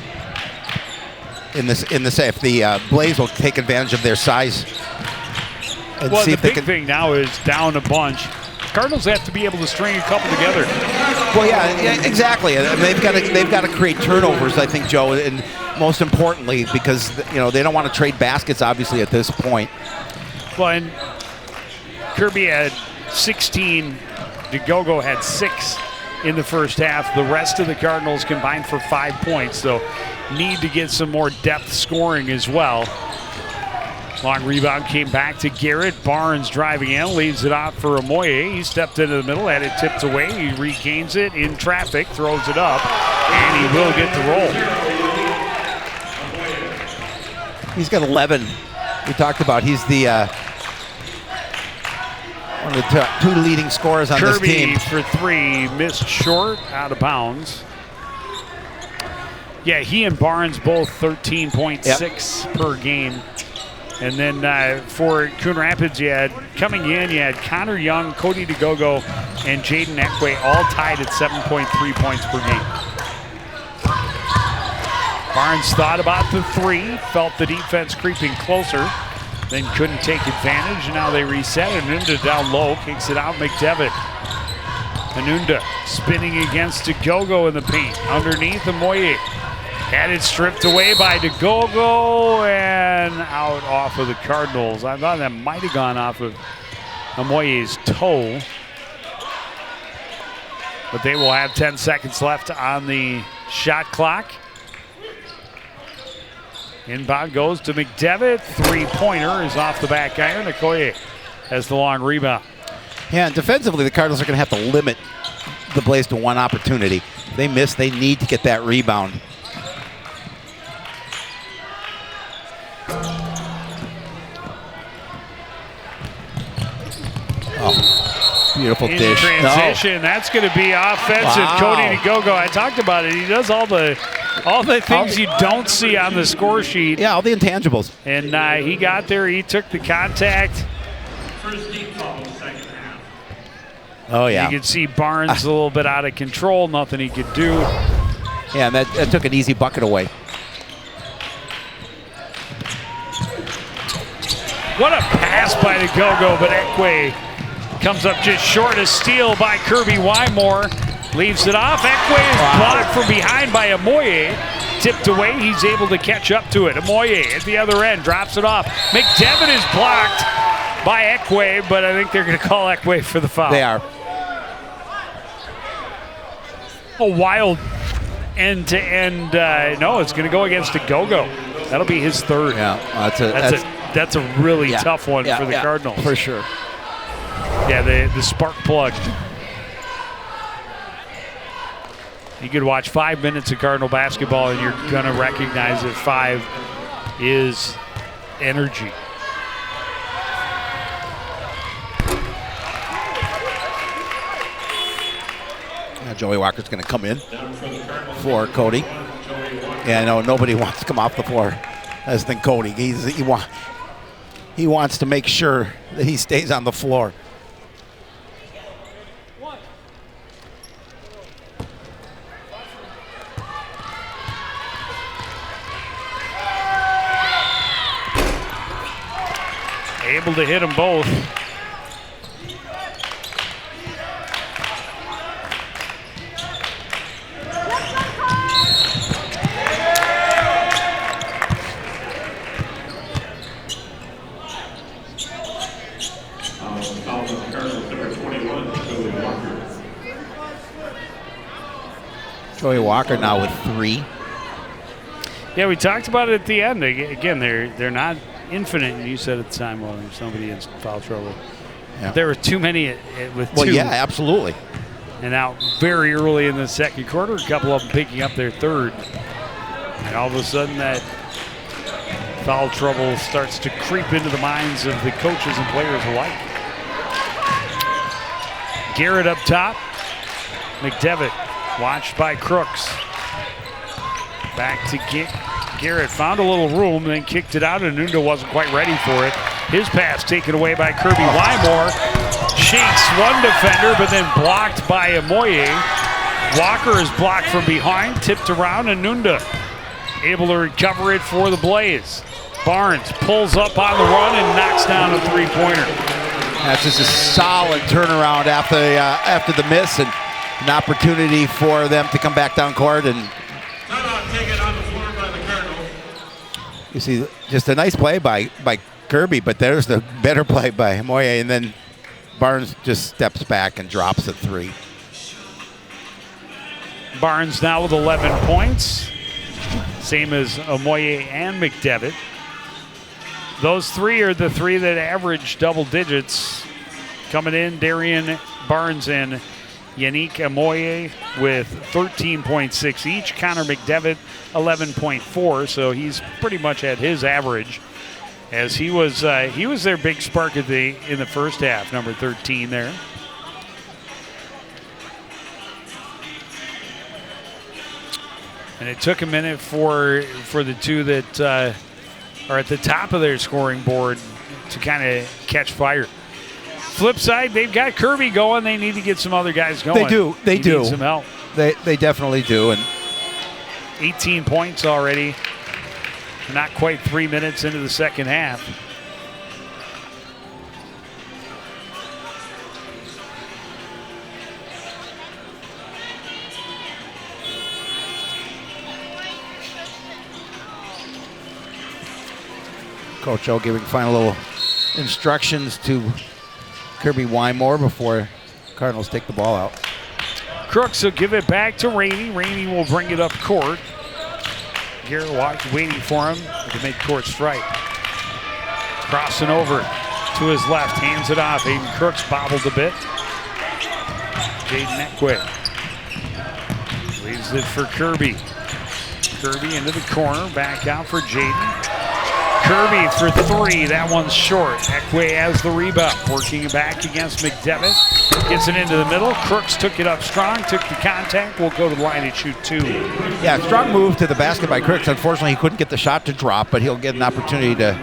If the Blaze will take advantage of their size. And Well, see the if they big can. thing now is down a bunch. Cardinals have to be able to string a couple together. Well, yeah, exactly. And they've got to create turnovers, I think, Joe, and most importantly, because they don't want to trade baskets, obviously, at this point. Well, and Kirby had 16. DeGogo had 6 in the first half. The rest of the Cardinals combined for 5 points, so need to get some more depth scoring as well. Long rebound came back to Garrett. Barnes driving in, leaves it out for Amoye. He stepped into the middle, had it tipped away. He regains it in traffic, throws it up, and he will get the roll. He's got 11. We talked about he's the one of the two leading scorers on this team. Kirby for 3, missed short, out of bounds. Yeah, he and Barnes both 13.6 per game. And then for Coon Rapids, you had Connor Young, Cody DeGogo, and Jaden Ekwe all tied at 7.3 points per game. Barnes thought about the 3, felt the defense creeping closer, then couldn't take advantage. Now they reset. Anunda down low, kicks it out. McDevitt. Anunda spinning against DeGogo in the paint. Underneath Amoye. Had it stripped away by DeGogo and out off of the Cardinals. I thought that might have gone off of Amoye's toe. But they will have 10 seconds left on the shot clock. Inbound goes to McDevitt. 3-pointer is off the back iron. Okoye has the long rebound. Yeah, and defensively, the Cardinals are going to have to limit the Blaze to one opportunity. If they miss, they need to get that rebound. Oh, beautiful In dish. transition, that's going to be offensive. Wow. Cody DeGogo, I talked about it. He does all the things you don't see on the score sheet. Yeah, all the intangibles. And he got there. He took the contact. First team foul, second half. Oh, yeah. You can see Barnes a little bit out of control. Nothing he could do. Yeah, and that took an easy bucket away. What a pass by DeGogo, but Ekwe comes up just short. A steal by Kirby Wymore. Leaves it off. Ekwe is blocked from behind by Amoye. Tipped away. He's able to catch up to it. Amoye at the other end drops it off. McDevitt is blocked by Ekwe, but I think they're going to call Ekwe for the foul. They are. A wild end-to-end. No, it's going to go against DeGogo. That'll be his 3rd. Yeah, That's a really tough one for the Cardinals. For sure. Yeah, the spark plug. You could watch 5 minutes of Cardinal basketball and you're going to recognize that 5 is energy. Now Joey Walker's going to come in for Cody. Yeah, I know nobody wants to come off the floor as than Cody. He wants to make sure that he stays on the floor. Able to hit them both. Joey Walker now with 3. Yeah, we talked about it at the end. Again, they're not infinite. And you said at the time, well, there's somebody in foul trouble. Yeah. There were too many with 2. Well, yeah, absolutely. And out very early in the second quarter, a couple of them picking up their 3rd. And all of a sudden that foul trouble starts to creep into the minds of the coaches and players alike. Garrett up top. McDevitt watched by Crooks. Back to Garrett. Found a little room, then kicked it out, and Nunda wasn't quite ready for it. His pass taken away by Kirby Wymore. Shakes one defender, but then blocked by Amoye. Walker is blocked from behind, tipped around, and Nunda able to recover it for the Blaze. Barnes pulls up on the run and knocks down a 3-pointer. That's just a solid turnaround after the miss, and an opportunity for them to come back down court. And Timeout taken on the floor by the Cardinals. you see just a nice play by Kirby, but there's the better play by Amoye, and then Barnes just steps back and drops a 3. Barnes now with 11 points. Same as Amoye and McDevitt. Those 3 are the 3 that average double digits. Coming in, Darian Barnes and Yannick Amoye with 13.6 each. Connor McDevitt, 11.4, so he's pretty much at his average. As he was their big spark in the first half, number 13 there. And it took a minute for the 2 that are at the top of their scoring board to kind of catch fire. Flip side, they've got Kirby going. They need to get some other guys going. They do. Need some help. They definitely do. And 18 points already. Not quite 3 minutes into the second half. Coach O giving final little instructions to Kirby Wymore before Cardinals take the ball out. Crooks will give it back to Rainey. Rainey will bring it up court. Garrett waiting for him to make court strike. Crossing over to his left, hands it off. Aiden Crooks bobbled a bit. Jaden Eckwick leaves it for Kirby. Kirby into the corner, back out for Jaden. Kirby for 3, that one's short. Eckwick has the rebound, working it back against McDevitt. Gets it into the middle. Crooks took it up strong, took the contact, will go to the line and shoot 2. Yeah, strong move to the basket by Crooks. Unfortunately, he couldn't get the shot to drop, but he'll get an opportunity to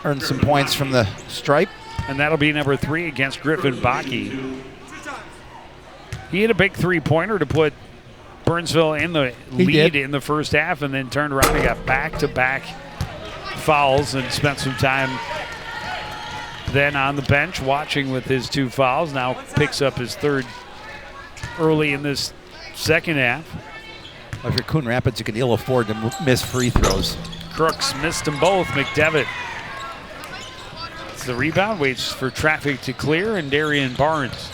earn some points from the stripe. And that'll be number 3 against Griffin Bakke. He hit a big 3-pointer to put Burnsville in the lead in the first half, and then turned around and got back-to-back fouls and spent some time then on the bench watching with his 2 fouls. Now picks up his 3rd early in this second half. If you're Coon Rapids, you can ill afford to miss free throws. Crooks missed them both. McDevitt. It's the rebound, waits for traffic to clear, and Darian Barnes.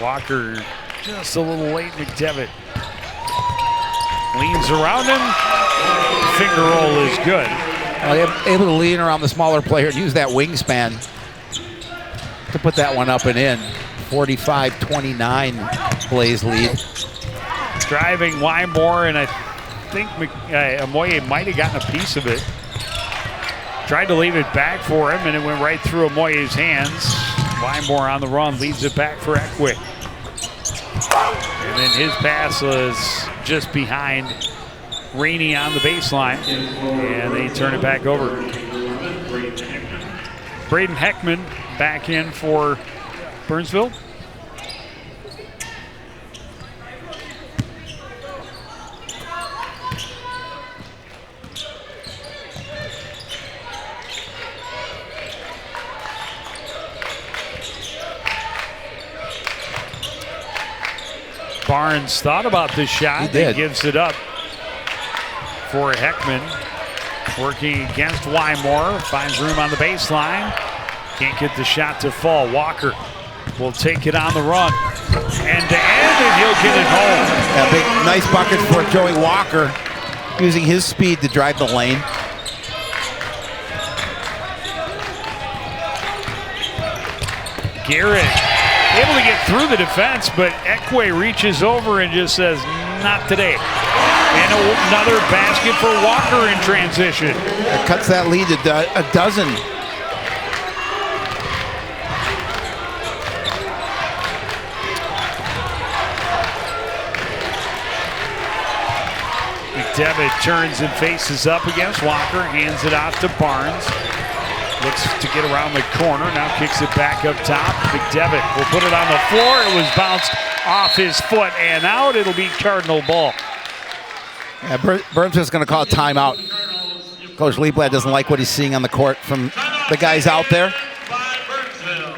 Walker just a little late. McDevitt leans around him. Finger roll is good. Well, they're able to lean around the smaller player and use that wingspan to put that one up and in. 45-29 Blaze lead. Driving Wymore, and I think Amoye might have gotten a piece of it. Tried to leave it back for him, and it went right through Amoye's hands. Wymore on the run, leaves it back for Eckwick. And then his pass was just behind Rainey on the baseline, and they turn it back over. Braden Heckman back in for Burnsville. Barnes thought about this shot. He gives it up for Heckman. Working against Wymore. Finds room on the baseline. Can't get the shot to fall. Walker will take it on the run. End to end, and he'll get it home. Yeah, big, nice bucket for Joey Walker, using his speed to drive the lane. Garrett able to get through the defense, but Ekwe reaches over and just says, not today. And another basket for Walker in transition. It cuts that lead to a dozen. McDevitt turns and faces up against Walker, hands it off to Barnes. Looks to get around the corner, now kicks it back up top. McDevitt will put it on the floor. It was bounced off his foot and out. It'll be Cardinal ball. Yeah, Burnsville's going to call a timeout. Coach Lieblatt doesn't like what he's seeing on the court from the guys out there. by Burnsville.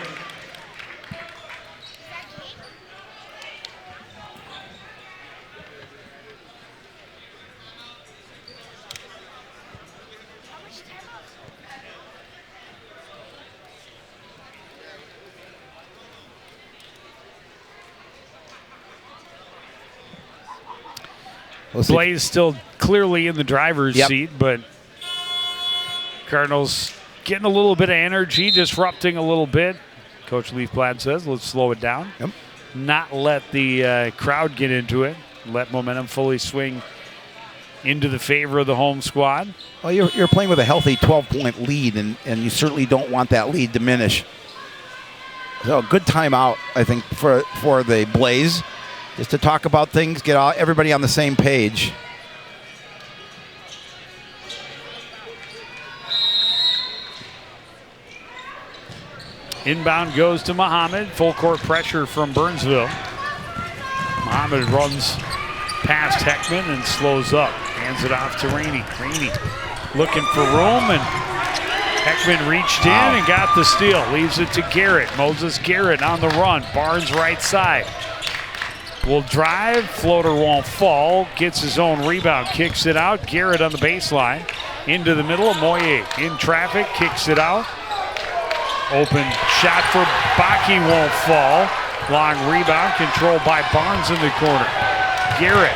Blaze still clearly in the driver's Yep. seat, but Cardinals getting a little bit of energy, disrupting a little bit. Coach Lieblatt says, let's slow it down. Yep. Not let the crowd get into it. Let momentum fully swing into the favor of the home squad. Well, you're playing with a healthy 12-point lead, and you certainly don't want that lead to diminish. So a good timeout, I think, for the Blaze, just to talk about things, get everybody on the same page. Inbound goes to Muhammad. Full court pressure from Burnsville. Muhammad runs past Heckman and slows up. Hands it off to Rainey. Rainey looking for room, and Heckman reached in and got the steal. Leaves it to Garrett. Moses Garrett on the run. Barnes right side. Will drive. Floater won't fall. Gets his own rebound. Kicks it out. Garrett on the baseline. Into the middle. Moye in traffic. Kicks it out. Open shot for Baki won't fall. Long rebound controlled by Barnes in the corner. Garrett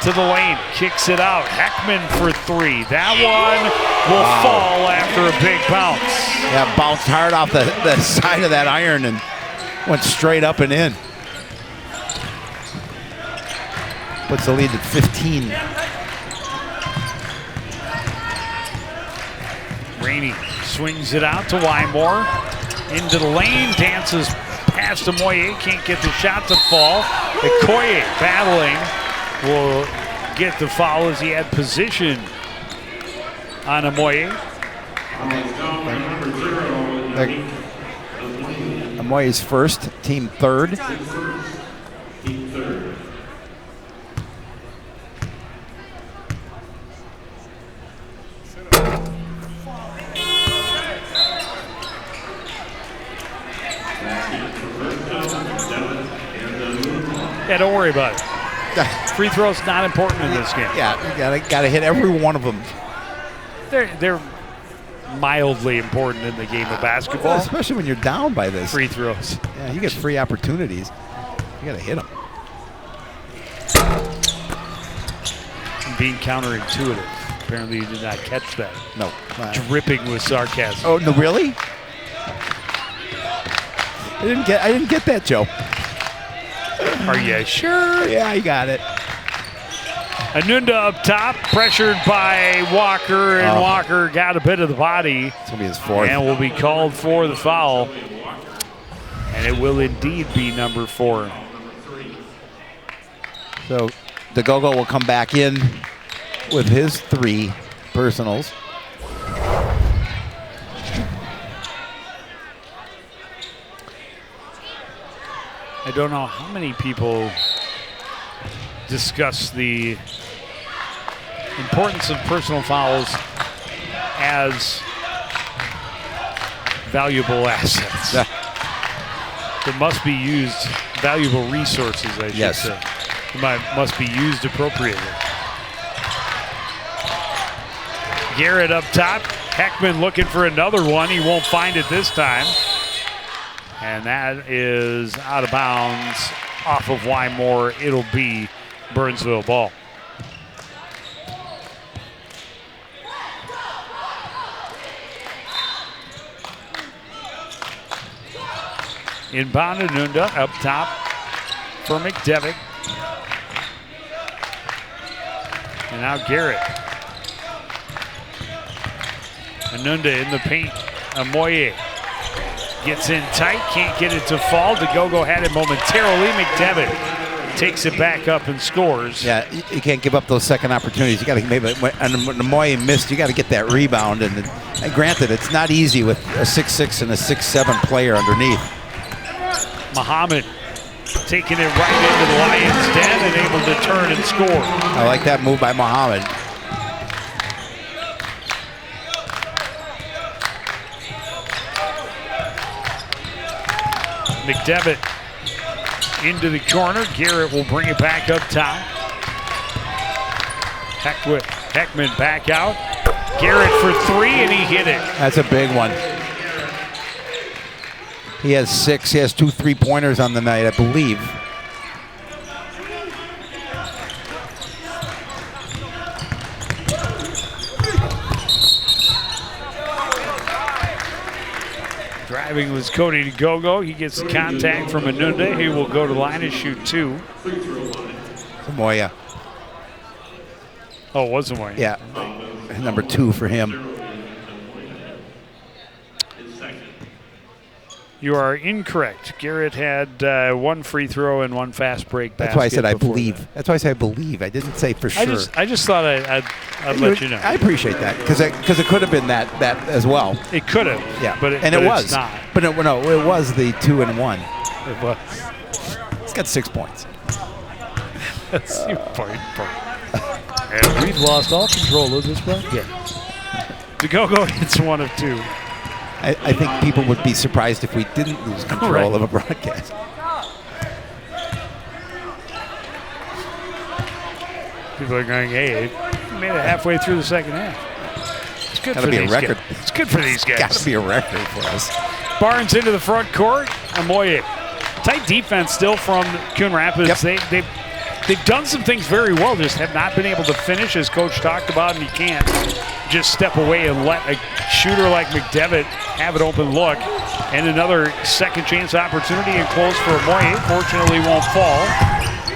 to the lane, kicks it out. Heckman for three. That one will fall after a big bounce. Yeah, bounced hard off the side of that iron and went straight up and in. Puts the lead at 15. Rainey swings it out to Wymore. Into the lane, dances past Amoye, can't get the shot to fall. Okoye battling, will get the foul as he had position on Amoye. Amoye's first, team third. Yeah, don't worry about it. Free throws not important in this game. Yeah, you gotta hit every one of them. They're mildly important in the game of basketball. Well, especially when you're down by this. Free throws. Yeah, you get free opportunities. You gotta hit them. Being counterintuitive. Apparently you did not catch that. No. Dripping with sarcasm. Oh no, really? I didn't get that, Joe. Are you sure? Yeah, I got it. Anunda up top, pressured by Walker, and Walker got a bit of the body. It's gonna be his fourth. And will be called for the foul. And it will indeed be number 4. So DeGogo will come back in with his 3 personals. I don't know how many people discuss the importance of personal fouls as valuable assets. That must be used, valuable resources, I should say. Must be used appropriately. Garrett up top. Heckman looking for another one. He won't find it this time. And that is out of bounds off of Wymore. It'll be Burnsville ball. Inbound Anunda up top for McDevitt. And now Garrett. Anunda in the paint. Amoye gets in tight, can't get it to fall. DeGogo had it momentarily. McDevitt takes it back up and scores. Yeah, you can't give up those second opportunities. You got to maybe when Amoye missed, you got to get that rebound. And granted, it's not easy with a 6'6" and a 6'7" player underneath. Muhammad taking it right into the Lions' den and able to turn and score. I like that move by Muhammad. McDevitt into the corner. Garrett will bring it back up top. Heckman back out. Garrett for three, and he hit it. That's a big one. He has 6. He has 2 3-pointers on the night, I believe. Driving was Cody DeGogo. He gets the contact from Anunda. He will go to line and shoot 2. Moya. Oh, it was Moya. Yeah. Number 2 for him. You are incorrect. Garrett had 1 free throw and 1 fast break basket. That's why I said I before believe. that. That's why I said I believe. I didn't say for sure. I just thought I'd let you know. I appreciate that because it could have been that as well. It could have. Yeah, but it was it's not. But no, it was the 2 and 1. It was. It's got 6 points. That's your point. And we've lost all control of this broadcast. DeGogo hits 1 of 2. I think people would be surprised if we didn't lose control of a broadcast. People are going, hey, we made it halfway through the second half. It's good for these guys. It's good for these guys. Got to be a record for us. Barnes into the front court. Amoye. Tight defense still from Coon Rapids. Yep. They've done some things very well, just have not been able to finish, as Coach talked about, and you can't just step away and let a shooter like McDevitt have an open look. And another second chance opportunity and close for Amoye. Fortunately won't fall.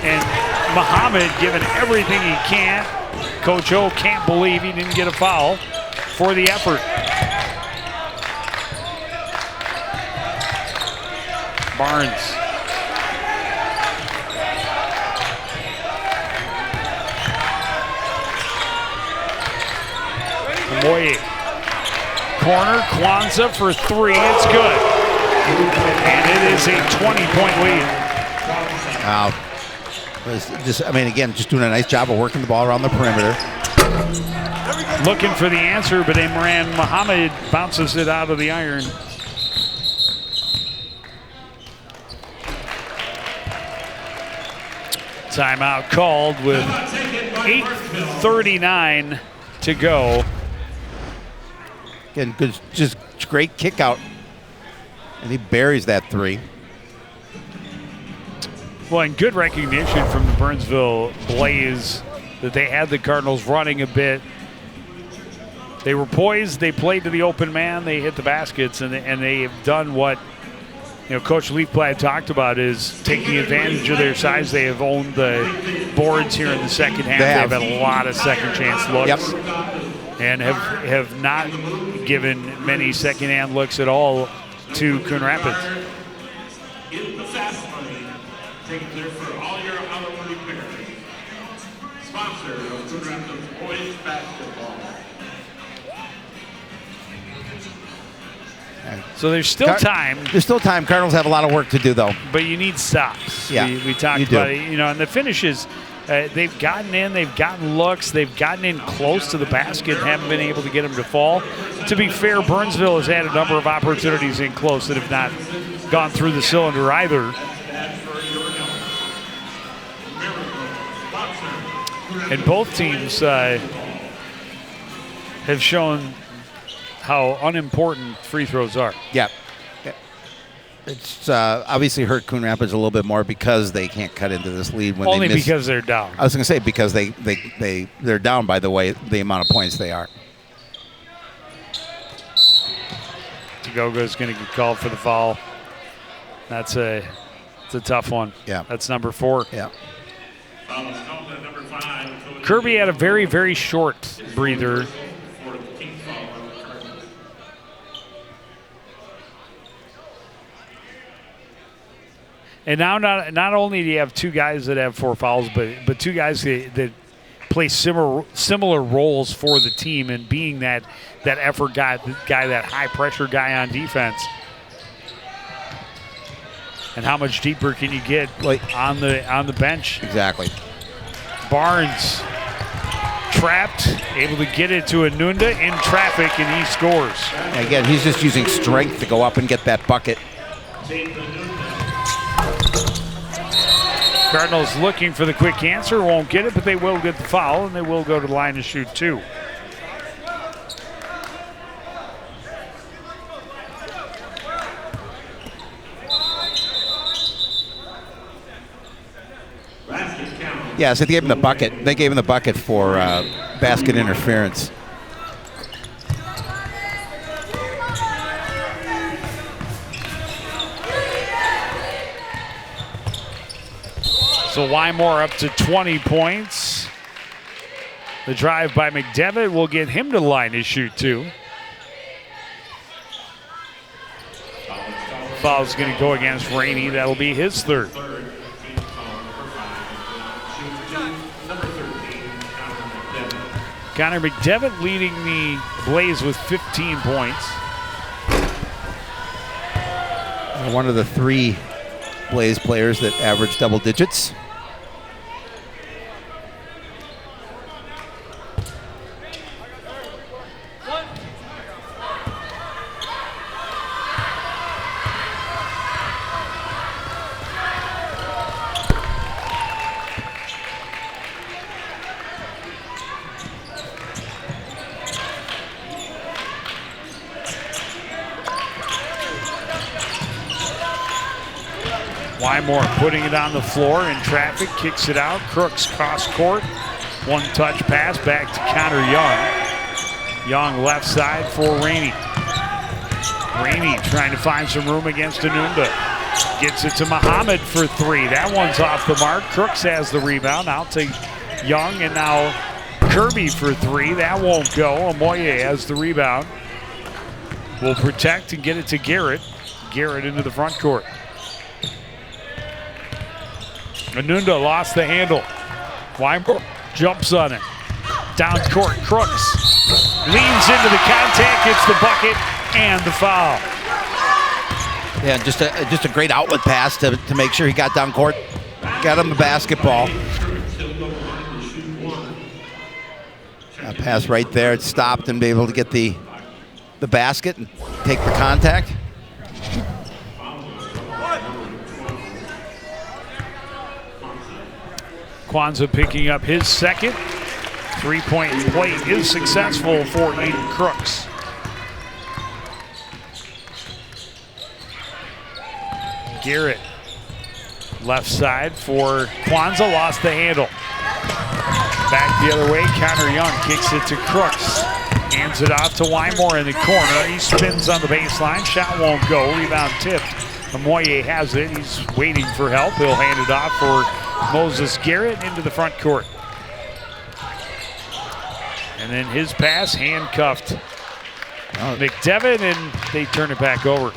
And Muhammad giving everything he can. Coach O can't believe he didn't get a foul for the effort. Barnes. Amoye. Corner, Kwanzaa for 3. It's good. And it is a 20-point lead. Wow. Just doing a nice job of working the ball around the perimeter. Looking for the answer, but Imran Muhammad bounces it out of the iron. Timeout called with 8:39 to go. Again, good, just great kick out. And he buries that 3. Well, and good recognition from the Burnsville Blaze that they had the Cardinals running a bit. They were poised. They played to the open man. They hit the baskets, and they have done what Coach Leafblad talked about, is taking advantage of their size. They have owned the boards here in the second half. They've had a lot of second chance looks. Yep. And have not given many second-hand looks at all to Coon Rapids. In the fast money, take there for all your Halloween pickers. Sponsor of Coon Rapids boys basketball. So there's still time. There's still time. Cardinals have a lot of work to do, though. But you need stops. Yeah, we talked about it, and the finishes, they've gotten in, they've gotten looks, they've gotten in close to the basket and haven't been able to get them to fall. To be fair, Burnsville has had a number of opportunities in close that have not gone through the cylinder either. And both teams have shown how unimportant free throws are. Yeah. It's obviously hurt Coon Rapids a little bit more because they can't cut into this lead when Only they miss. because they're down. I was going to say because they're down by the amount of points they are. Tagoga's going to get called for the foul. It's a tough one. Yeah. That's number 4. Yeah. Foul is called at number 5. Kirby had a very, very short breather. For the team foul on the Cardinals. And now not only do you have 2 guys that have 4 fouls, but 2 guys that play similar roles for the team and being that effort guy, that high pressure guy on defense. And how much deeper can you get on the bench? Exactly. Barnes trapped, able to get it to Anunda in traffic, and he scores. Again, he's just using strength to go up and get that bucket. Cardinals looking for the quick answer, won't get it, but they will get the foul, and they will go to the line to shoot 2. Yeah, so they gave him the bucket. They gave him the bucket for basket interference. So Wymore up to 20 points. The drive by McDevitt will get him to the line to shoot 2. Foul's going to go against Rainey. That'll be his 3rd. Connor McDevitt leading the Blaze with 15 points. One of the 3 Blaze players that average double digits. Wymore putting it on the floor in traffic, kicks it out. Crooks cross court. 1 touch pass back to Connor Young. Young left side for Rainey. Rainey trying to find some room against Anunda. Gets it to Muhammad for 3. That one's off the mark. Crooks has the rebound. Out to Young, and now Kirby for 3. That won't go. Omoye has the rebound. Will protect and get it to Garrett. Garrett into the front court. Anunda lost the handle. Wymore jumps on it. Down court, Crooks leans into the contact, gets the bucket and the foul. Yeah, just a great outlet pass to make sure he got down court, got him the basketball. That pass right there, it stopped and be able to get the basket and take the contact. Kwanzaa picking up his 2nd. 3-point play is successful for Aiden Crooks. Garrett, left side for Kwanzaa, lost the handle. Back the other way, Connor Young kicks it to Crooks. Hands it off to Wymore in the corner. He spins on the baseline, shot won't go, rebound tipped. Omoye has it, he's waiting for help. He'll hand it off for Moses Garrett into the front court. And then his pass handcuffed McDevitt, and they turn it back over.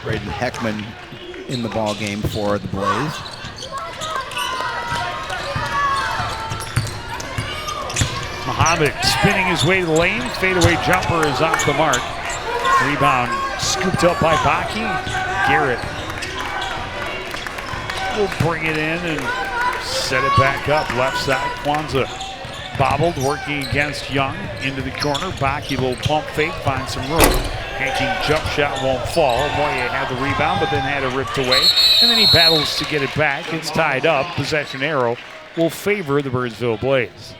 Braden Heckman in the ball game for the Blaze. Muhammad spinning his way to the lane. Fadeaway jumper is off the mark. Rebound scooped up by Baki. Garrett will bring it in and set it back up. Left side, Kwanzaa bobbled, working against Young into the corner. Baki, little pump fake, finds some room. Hanking jump shot won't fall. Moye had the rebound, but then had it ripped away. And then he battles to get it back. It's tied up. Possession arrow will favor the Burnsville Blaze.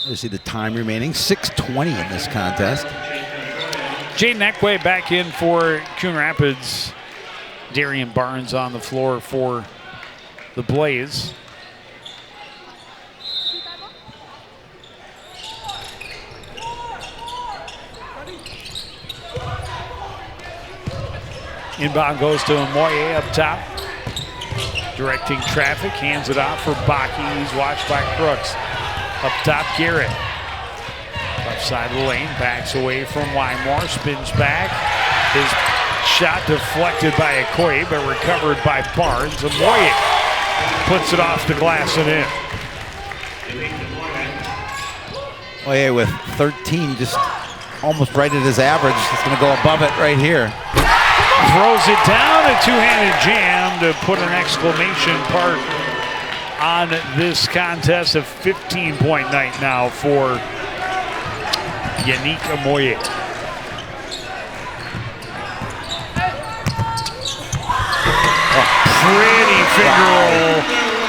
You see the time remaining, 6:20 in this contest. Jaden Ekway back in for Coon Rapids. Darian Barnes on the floor for the Blaze. Inbound goes to Moye up top. Directing traffic, hands it off for Baki. He's watched by Crooks. Up top, Garrett. Left side of the lane, backs away from Wymore, spins back. His shot deflected by Okoye, but recovered by Barnes. Moye puts it off the glass and in. Moye with 13, just almost right at his average. It's going to go above it right here. Throws it down, a two-handed jam to put an exclamation part on this contest. A 15-point night now for Yannick Moye. A pretty finger roll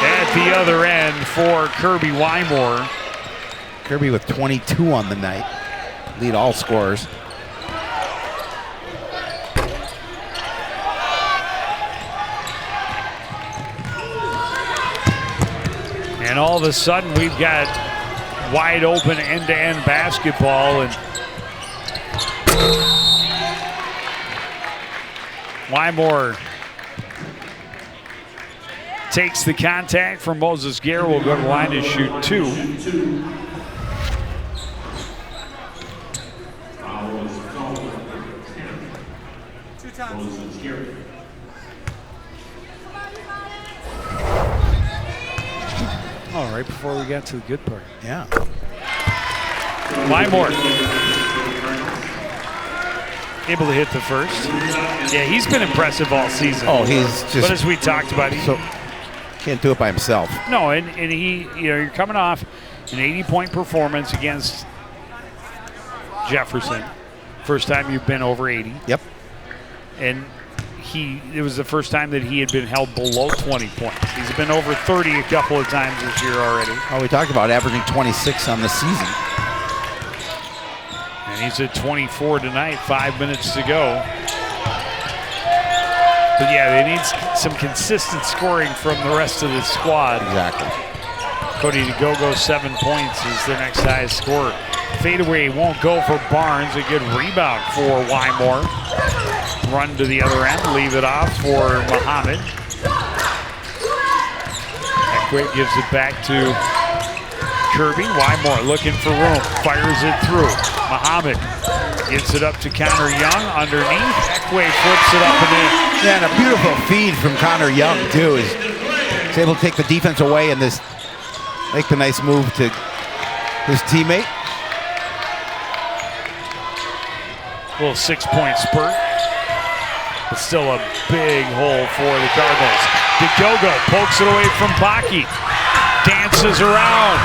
at the other end for Kirby Wymore. Kirby with 22 on the night. Lead all scorers. And all of a sudden, we've got wide open end-to-end basketball. And Wymore takes the contact from Moses Guerra. Will go to the line to shoot 2. Oh, right before we got to the good part. Yeah. Wymore able to hit the first. Yeah, he's been impressive all season. Oh, he's just. But as we talked about, so can't do it by himself. No, and he, you're coming off an 80-point performance against Jefferson. First time you've been over 80. Yep. And it was the first time that he had been held below 20 points. He's been over 30 a couple of times this year already. Oh, we talked about averaging 26 on the season. And he's at 24 tonight, 5 minutes to go. But yeah, they need some consistent scoring from the rest of the squad. Exactly. Cody DeGogo, 7 points, is the next highest scorer. Fadeaway won't go for Barnes. A good rebound for Wymore. Run to the other end, leave it off for Muhammad. Ekway gives it back to Kirby. Wymore looking for room, fires it through. Muhammad gets it up to Connor Young underneath. Ekway flips it up and in. Yeah, and a beautiful feed from Connor Young too. He's able to take the defense away and this make the nice move to his teammate. Little 6-point spurt. But still a big hole for the Cardinals. DeGogo pokes it away from Baki. Dances around.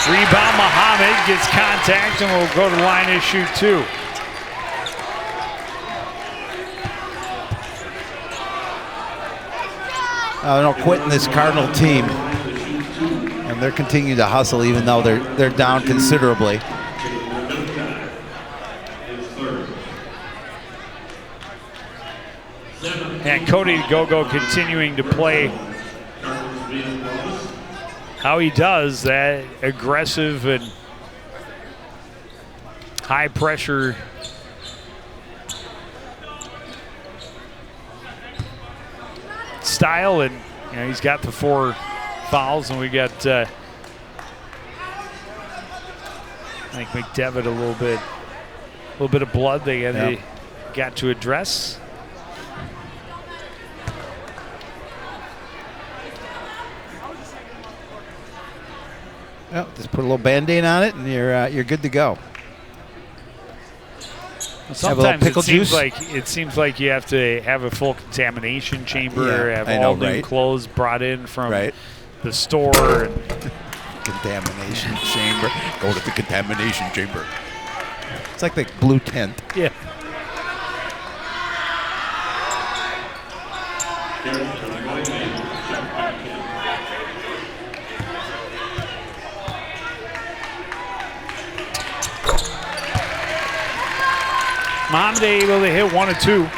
Rebound, Muhammad gets contact and will go to the line and shoot 2. They're not quitting this Cardinal team. And they're continuing to hustle even though they're down considerably. And Cody DeGogo continuing to play how he does, that aggressive and high pressure style. And he's got the 4 fouls, and we got I think McDevitt a little bit of blood they got to address. Well, just put a little Band-Aid on it, and you're good to go. Sometimes it seems like you have to have a full contamination chamber, have all new clothes brought in from the store. Contamination chamber. Go to the contamination chamber. It's like the blue tent. Yeah. Mohamed able to hit 1 of 2.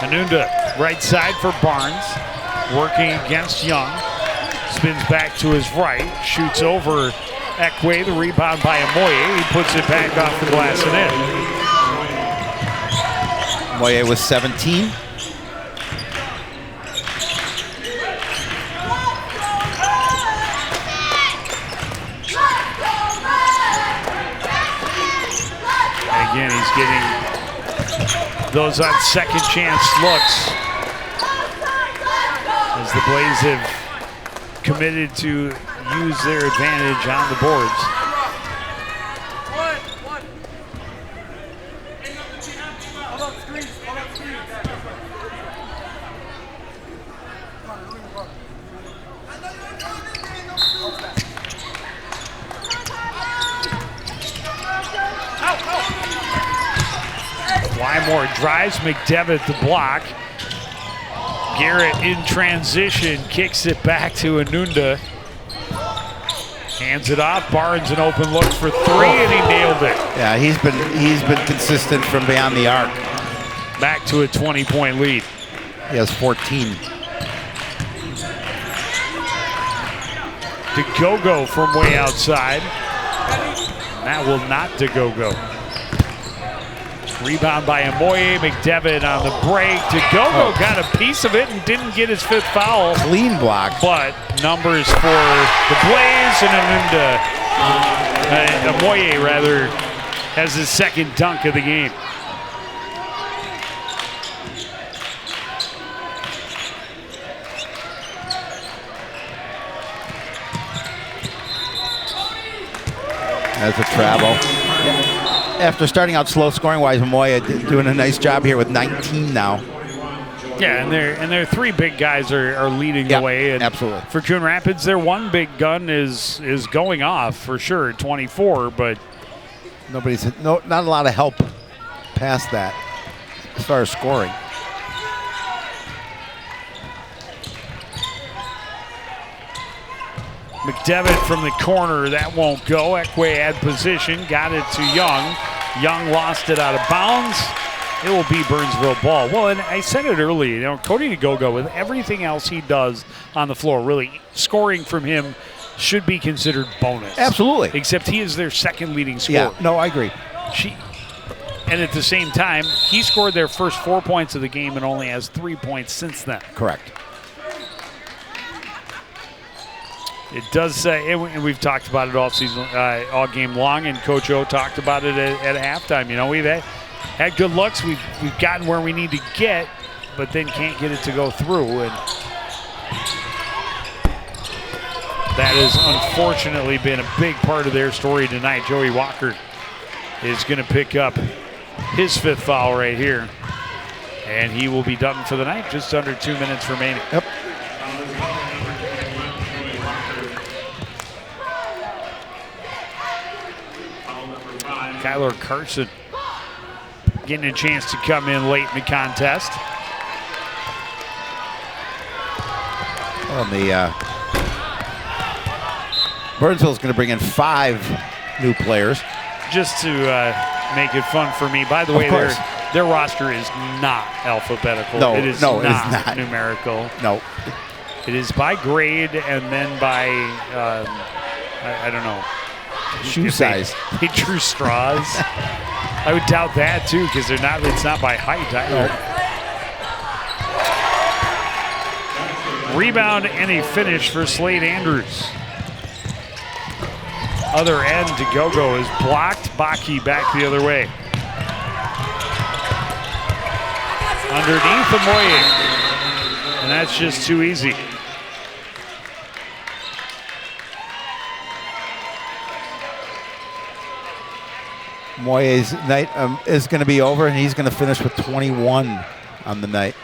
Anunda, right side for Barnes, working against Young. Spins back to his right, shoots over Ekwe, the rebound by Amoye. He puts it back off the glass and in. Moye was 17. Again, he's getting those on second chance looks as the Blaze have committed to use their advantage on the boards. Wymore drives, McDevitt the block. Garrett in transition, kicks it back to Anunda. Hands it off, Barnes an open look for 3 and he nailed it. Yeah, he's been consistent from beyond the arc. Back to a 20-point lead. He has 14. DeGogo from way outside. And that will not DeGogo. Rebound by Amoye, McDevitt on the break. DeGogo got a piece of it and didn't get his 5th foul. Clean block. But numbers for the Blaze and Anunda. Amoye, rather, has his 2nd dunk of the game. That's a travel. After starting out slow scoring-wise, Amoye doing a nice job here with 19 now. Yeah, and their 3 big guys are leading the way. And absolutely. For Coon Rapids, their 1 big gun is going off for sure, 24. But not a lot of help past that as far as scoring. McDevitt from the corner, that won't go. Ekwe had position, got it to Young. Young lost it out of bounds. It will be Burnsville ball. Well, and I said it earlier, Cody DeGogo, with everything else he does on the floor, really scoring from him should be considered bonus. Absolutely. Except he is their 2nd leading scorer. Yeah, no, I agree. And at the same time, he scored their first 4 points of the game and only has 3 points since then. Correct. It does say, and we've talked about it all season, all game long, and Coach O talked about it at halftime. We've had good looks. We've gotten where we need to get, but then can't get it to go through. And that has unfortunately been a big part of their story tonight. Joey Walker is going to pick up his 5th foul right here, and he will be done for the night. Just under 2 minutes remaining. Yep. Kyler Carson getting a chance to come in late in the contest. Burnsville's going to bring in 5 new players. Just to make it fun for me. By the way, their roster is not alphabetical. No, it is not numerical. No. It is by grade and then by, I don't know. Shoe size. They drew straws. I would doubt that too, because it's not by height either. No. Rebound and a finish for Slade Andrews. Other end, DeGogo is blocked. Baki back the other way. Underneath Amoye. And that's just too easy. Moye's night is going to be over, and he's going to finish with 21 on the night.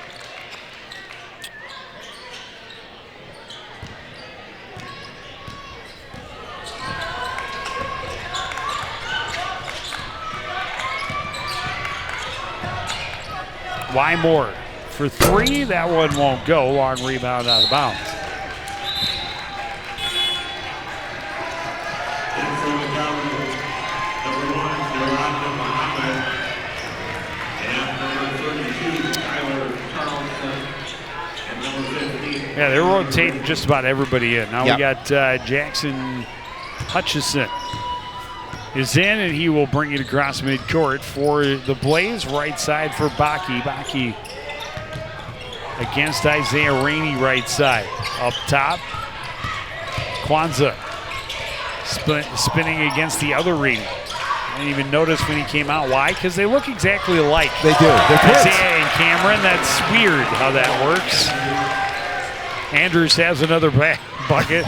Wymore for 3. That one won't go. Long rebound out of bounds. Yeah, they're rotating just about everybody in. Now we got Jackson Hutchison is in, and he will bring it across midcourt for the Blaze. Right side for Baki. Baki against Isaiah Rainey, right side. Up top, Kwanzaa spinning against the other Rainey. I didn't even notice when he came out. Why? Because they look exactly alike. They do. They're twins. Isaiah and Cameron. That's weird how that works. Andrews has another bucket.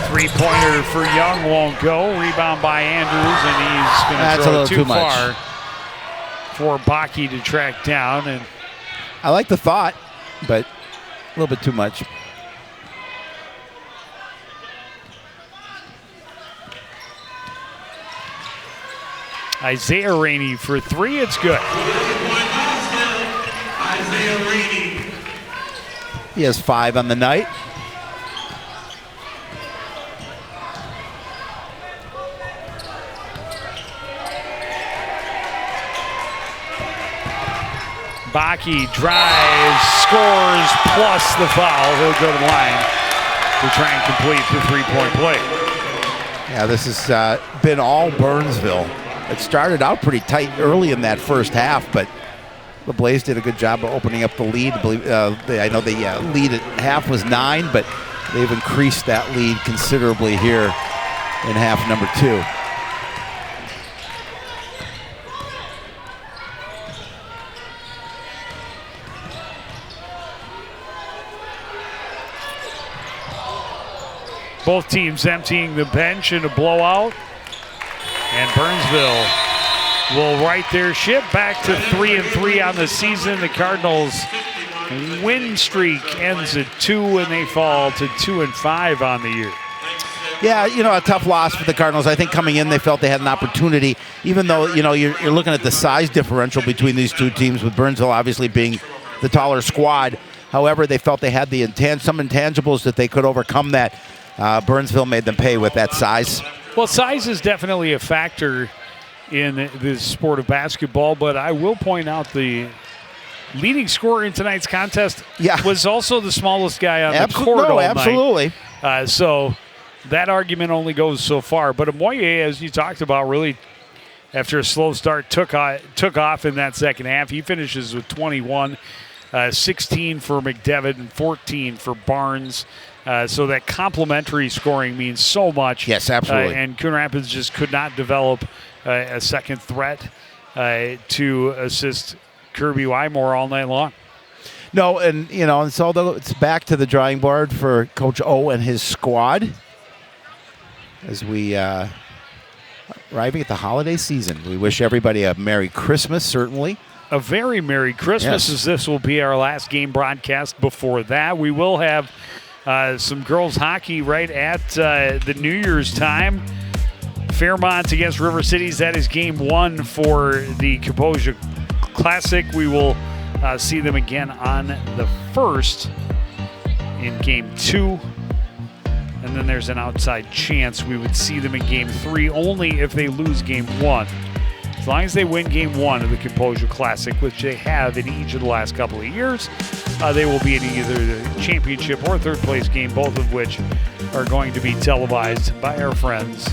Three-pointer for Young won't go. Rebound by Andrews, and he's going to throw it too far for Baki to track down. And I like the thought, but a little bit too much. Isaiah Rainey for 3. It's good. Isaiah Rainey. He has 5 on the night. Baki drives, scores, plus the foul. He'll go to the line to try and complete the three-point play. Yeah, this has been all Burnsville. It started out pretty tight early in that first half, but the Blaze did a good job of opening up the lead. I know the lead at half was 9, but they've increased that lead considerably here in half number 2. Both teams emptying the bench in a blowout. And Burnsville will right their ship back to 3-3 on the season. The Cardinals' win streak ends at 2, and they fall to 2-5 on the year. Yeah, a tough loss for the Cardinals. I think coming in, they felt they had an opportunity, even though, you're looking at the size differential between these two teams, with Burnsville obviously being the taller squad. However, they felt they had some intangibles that they could overcome that. Burnsville made them pay with that size. Well, size is definitely a factor in the sport of basketball, but I will point out the leading scorer in tonight's contest was also the smallest guy on the court all absolutely. night. So that argument only goes so far. But Amoye, as you talked about, really, after a slow start, took off in that second half. He finishes with 21, 16 for McDevitt, and 14 for Barnes. So that complementary scoring means so much. Yes, absolutely. And Coon Rapids just could not develop a second threat to assist Kirby Wymore all night long. No, and so it's back to the drawing board for Coach O and his squad as we arriving at the holiday season. We wish everybody a Merry Christmas, certainly. A very Merry Christmas, as this will be our last game broadcast. Before that, we will have some girls hockey right at the New Year's time. Fairmont against River Cities. That is game 1 for the Kaposia Classic. We will see them again on the 1st in game 2. And then there's an outside chance we would see them in game 3 only if they lose game 1. As long as they win game 1 of the Kaposia Classic, which they have in each of the last couple of years, they will be in either the championship or third place game, both of which are going to be televised by our friends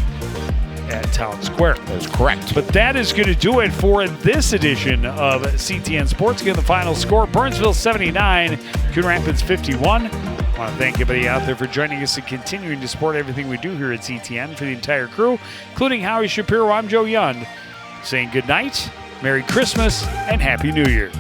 at Town Square. That's correct. But that is going to do it for this edition of CTN Sports. Again, the final score, Burnsville 79, Coon Rapids 51. I want to thank everybody out there for joining us and continuing to support everything we do here at CTN. For the entire crew, including Howie Shapiro, I'm Joe Young, saying good night, Merry Christmas, and Happy New Year.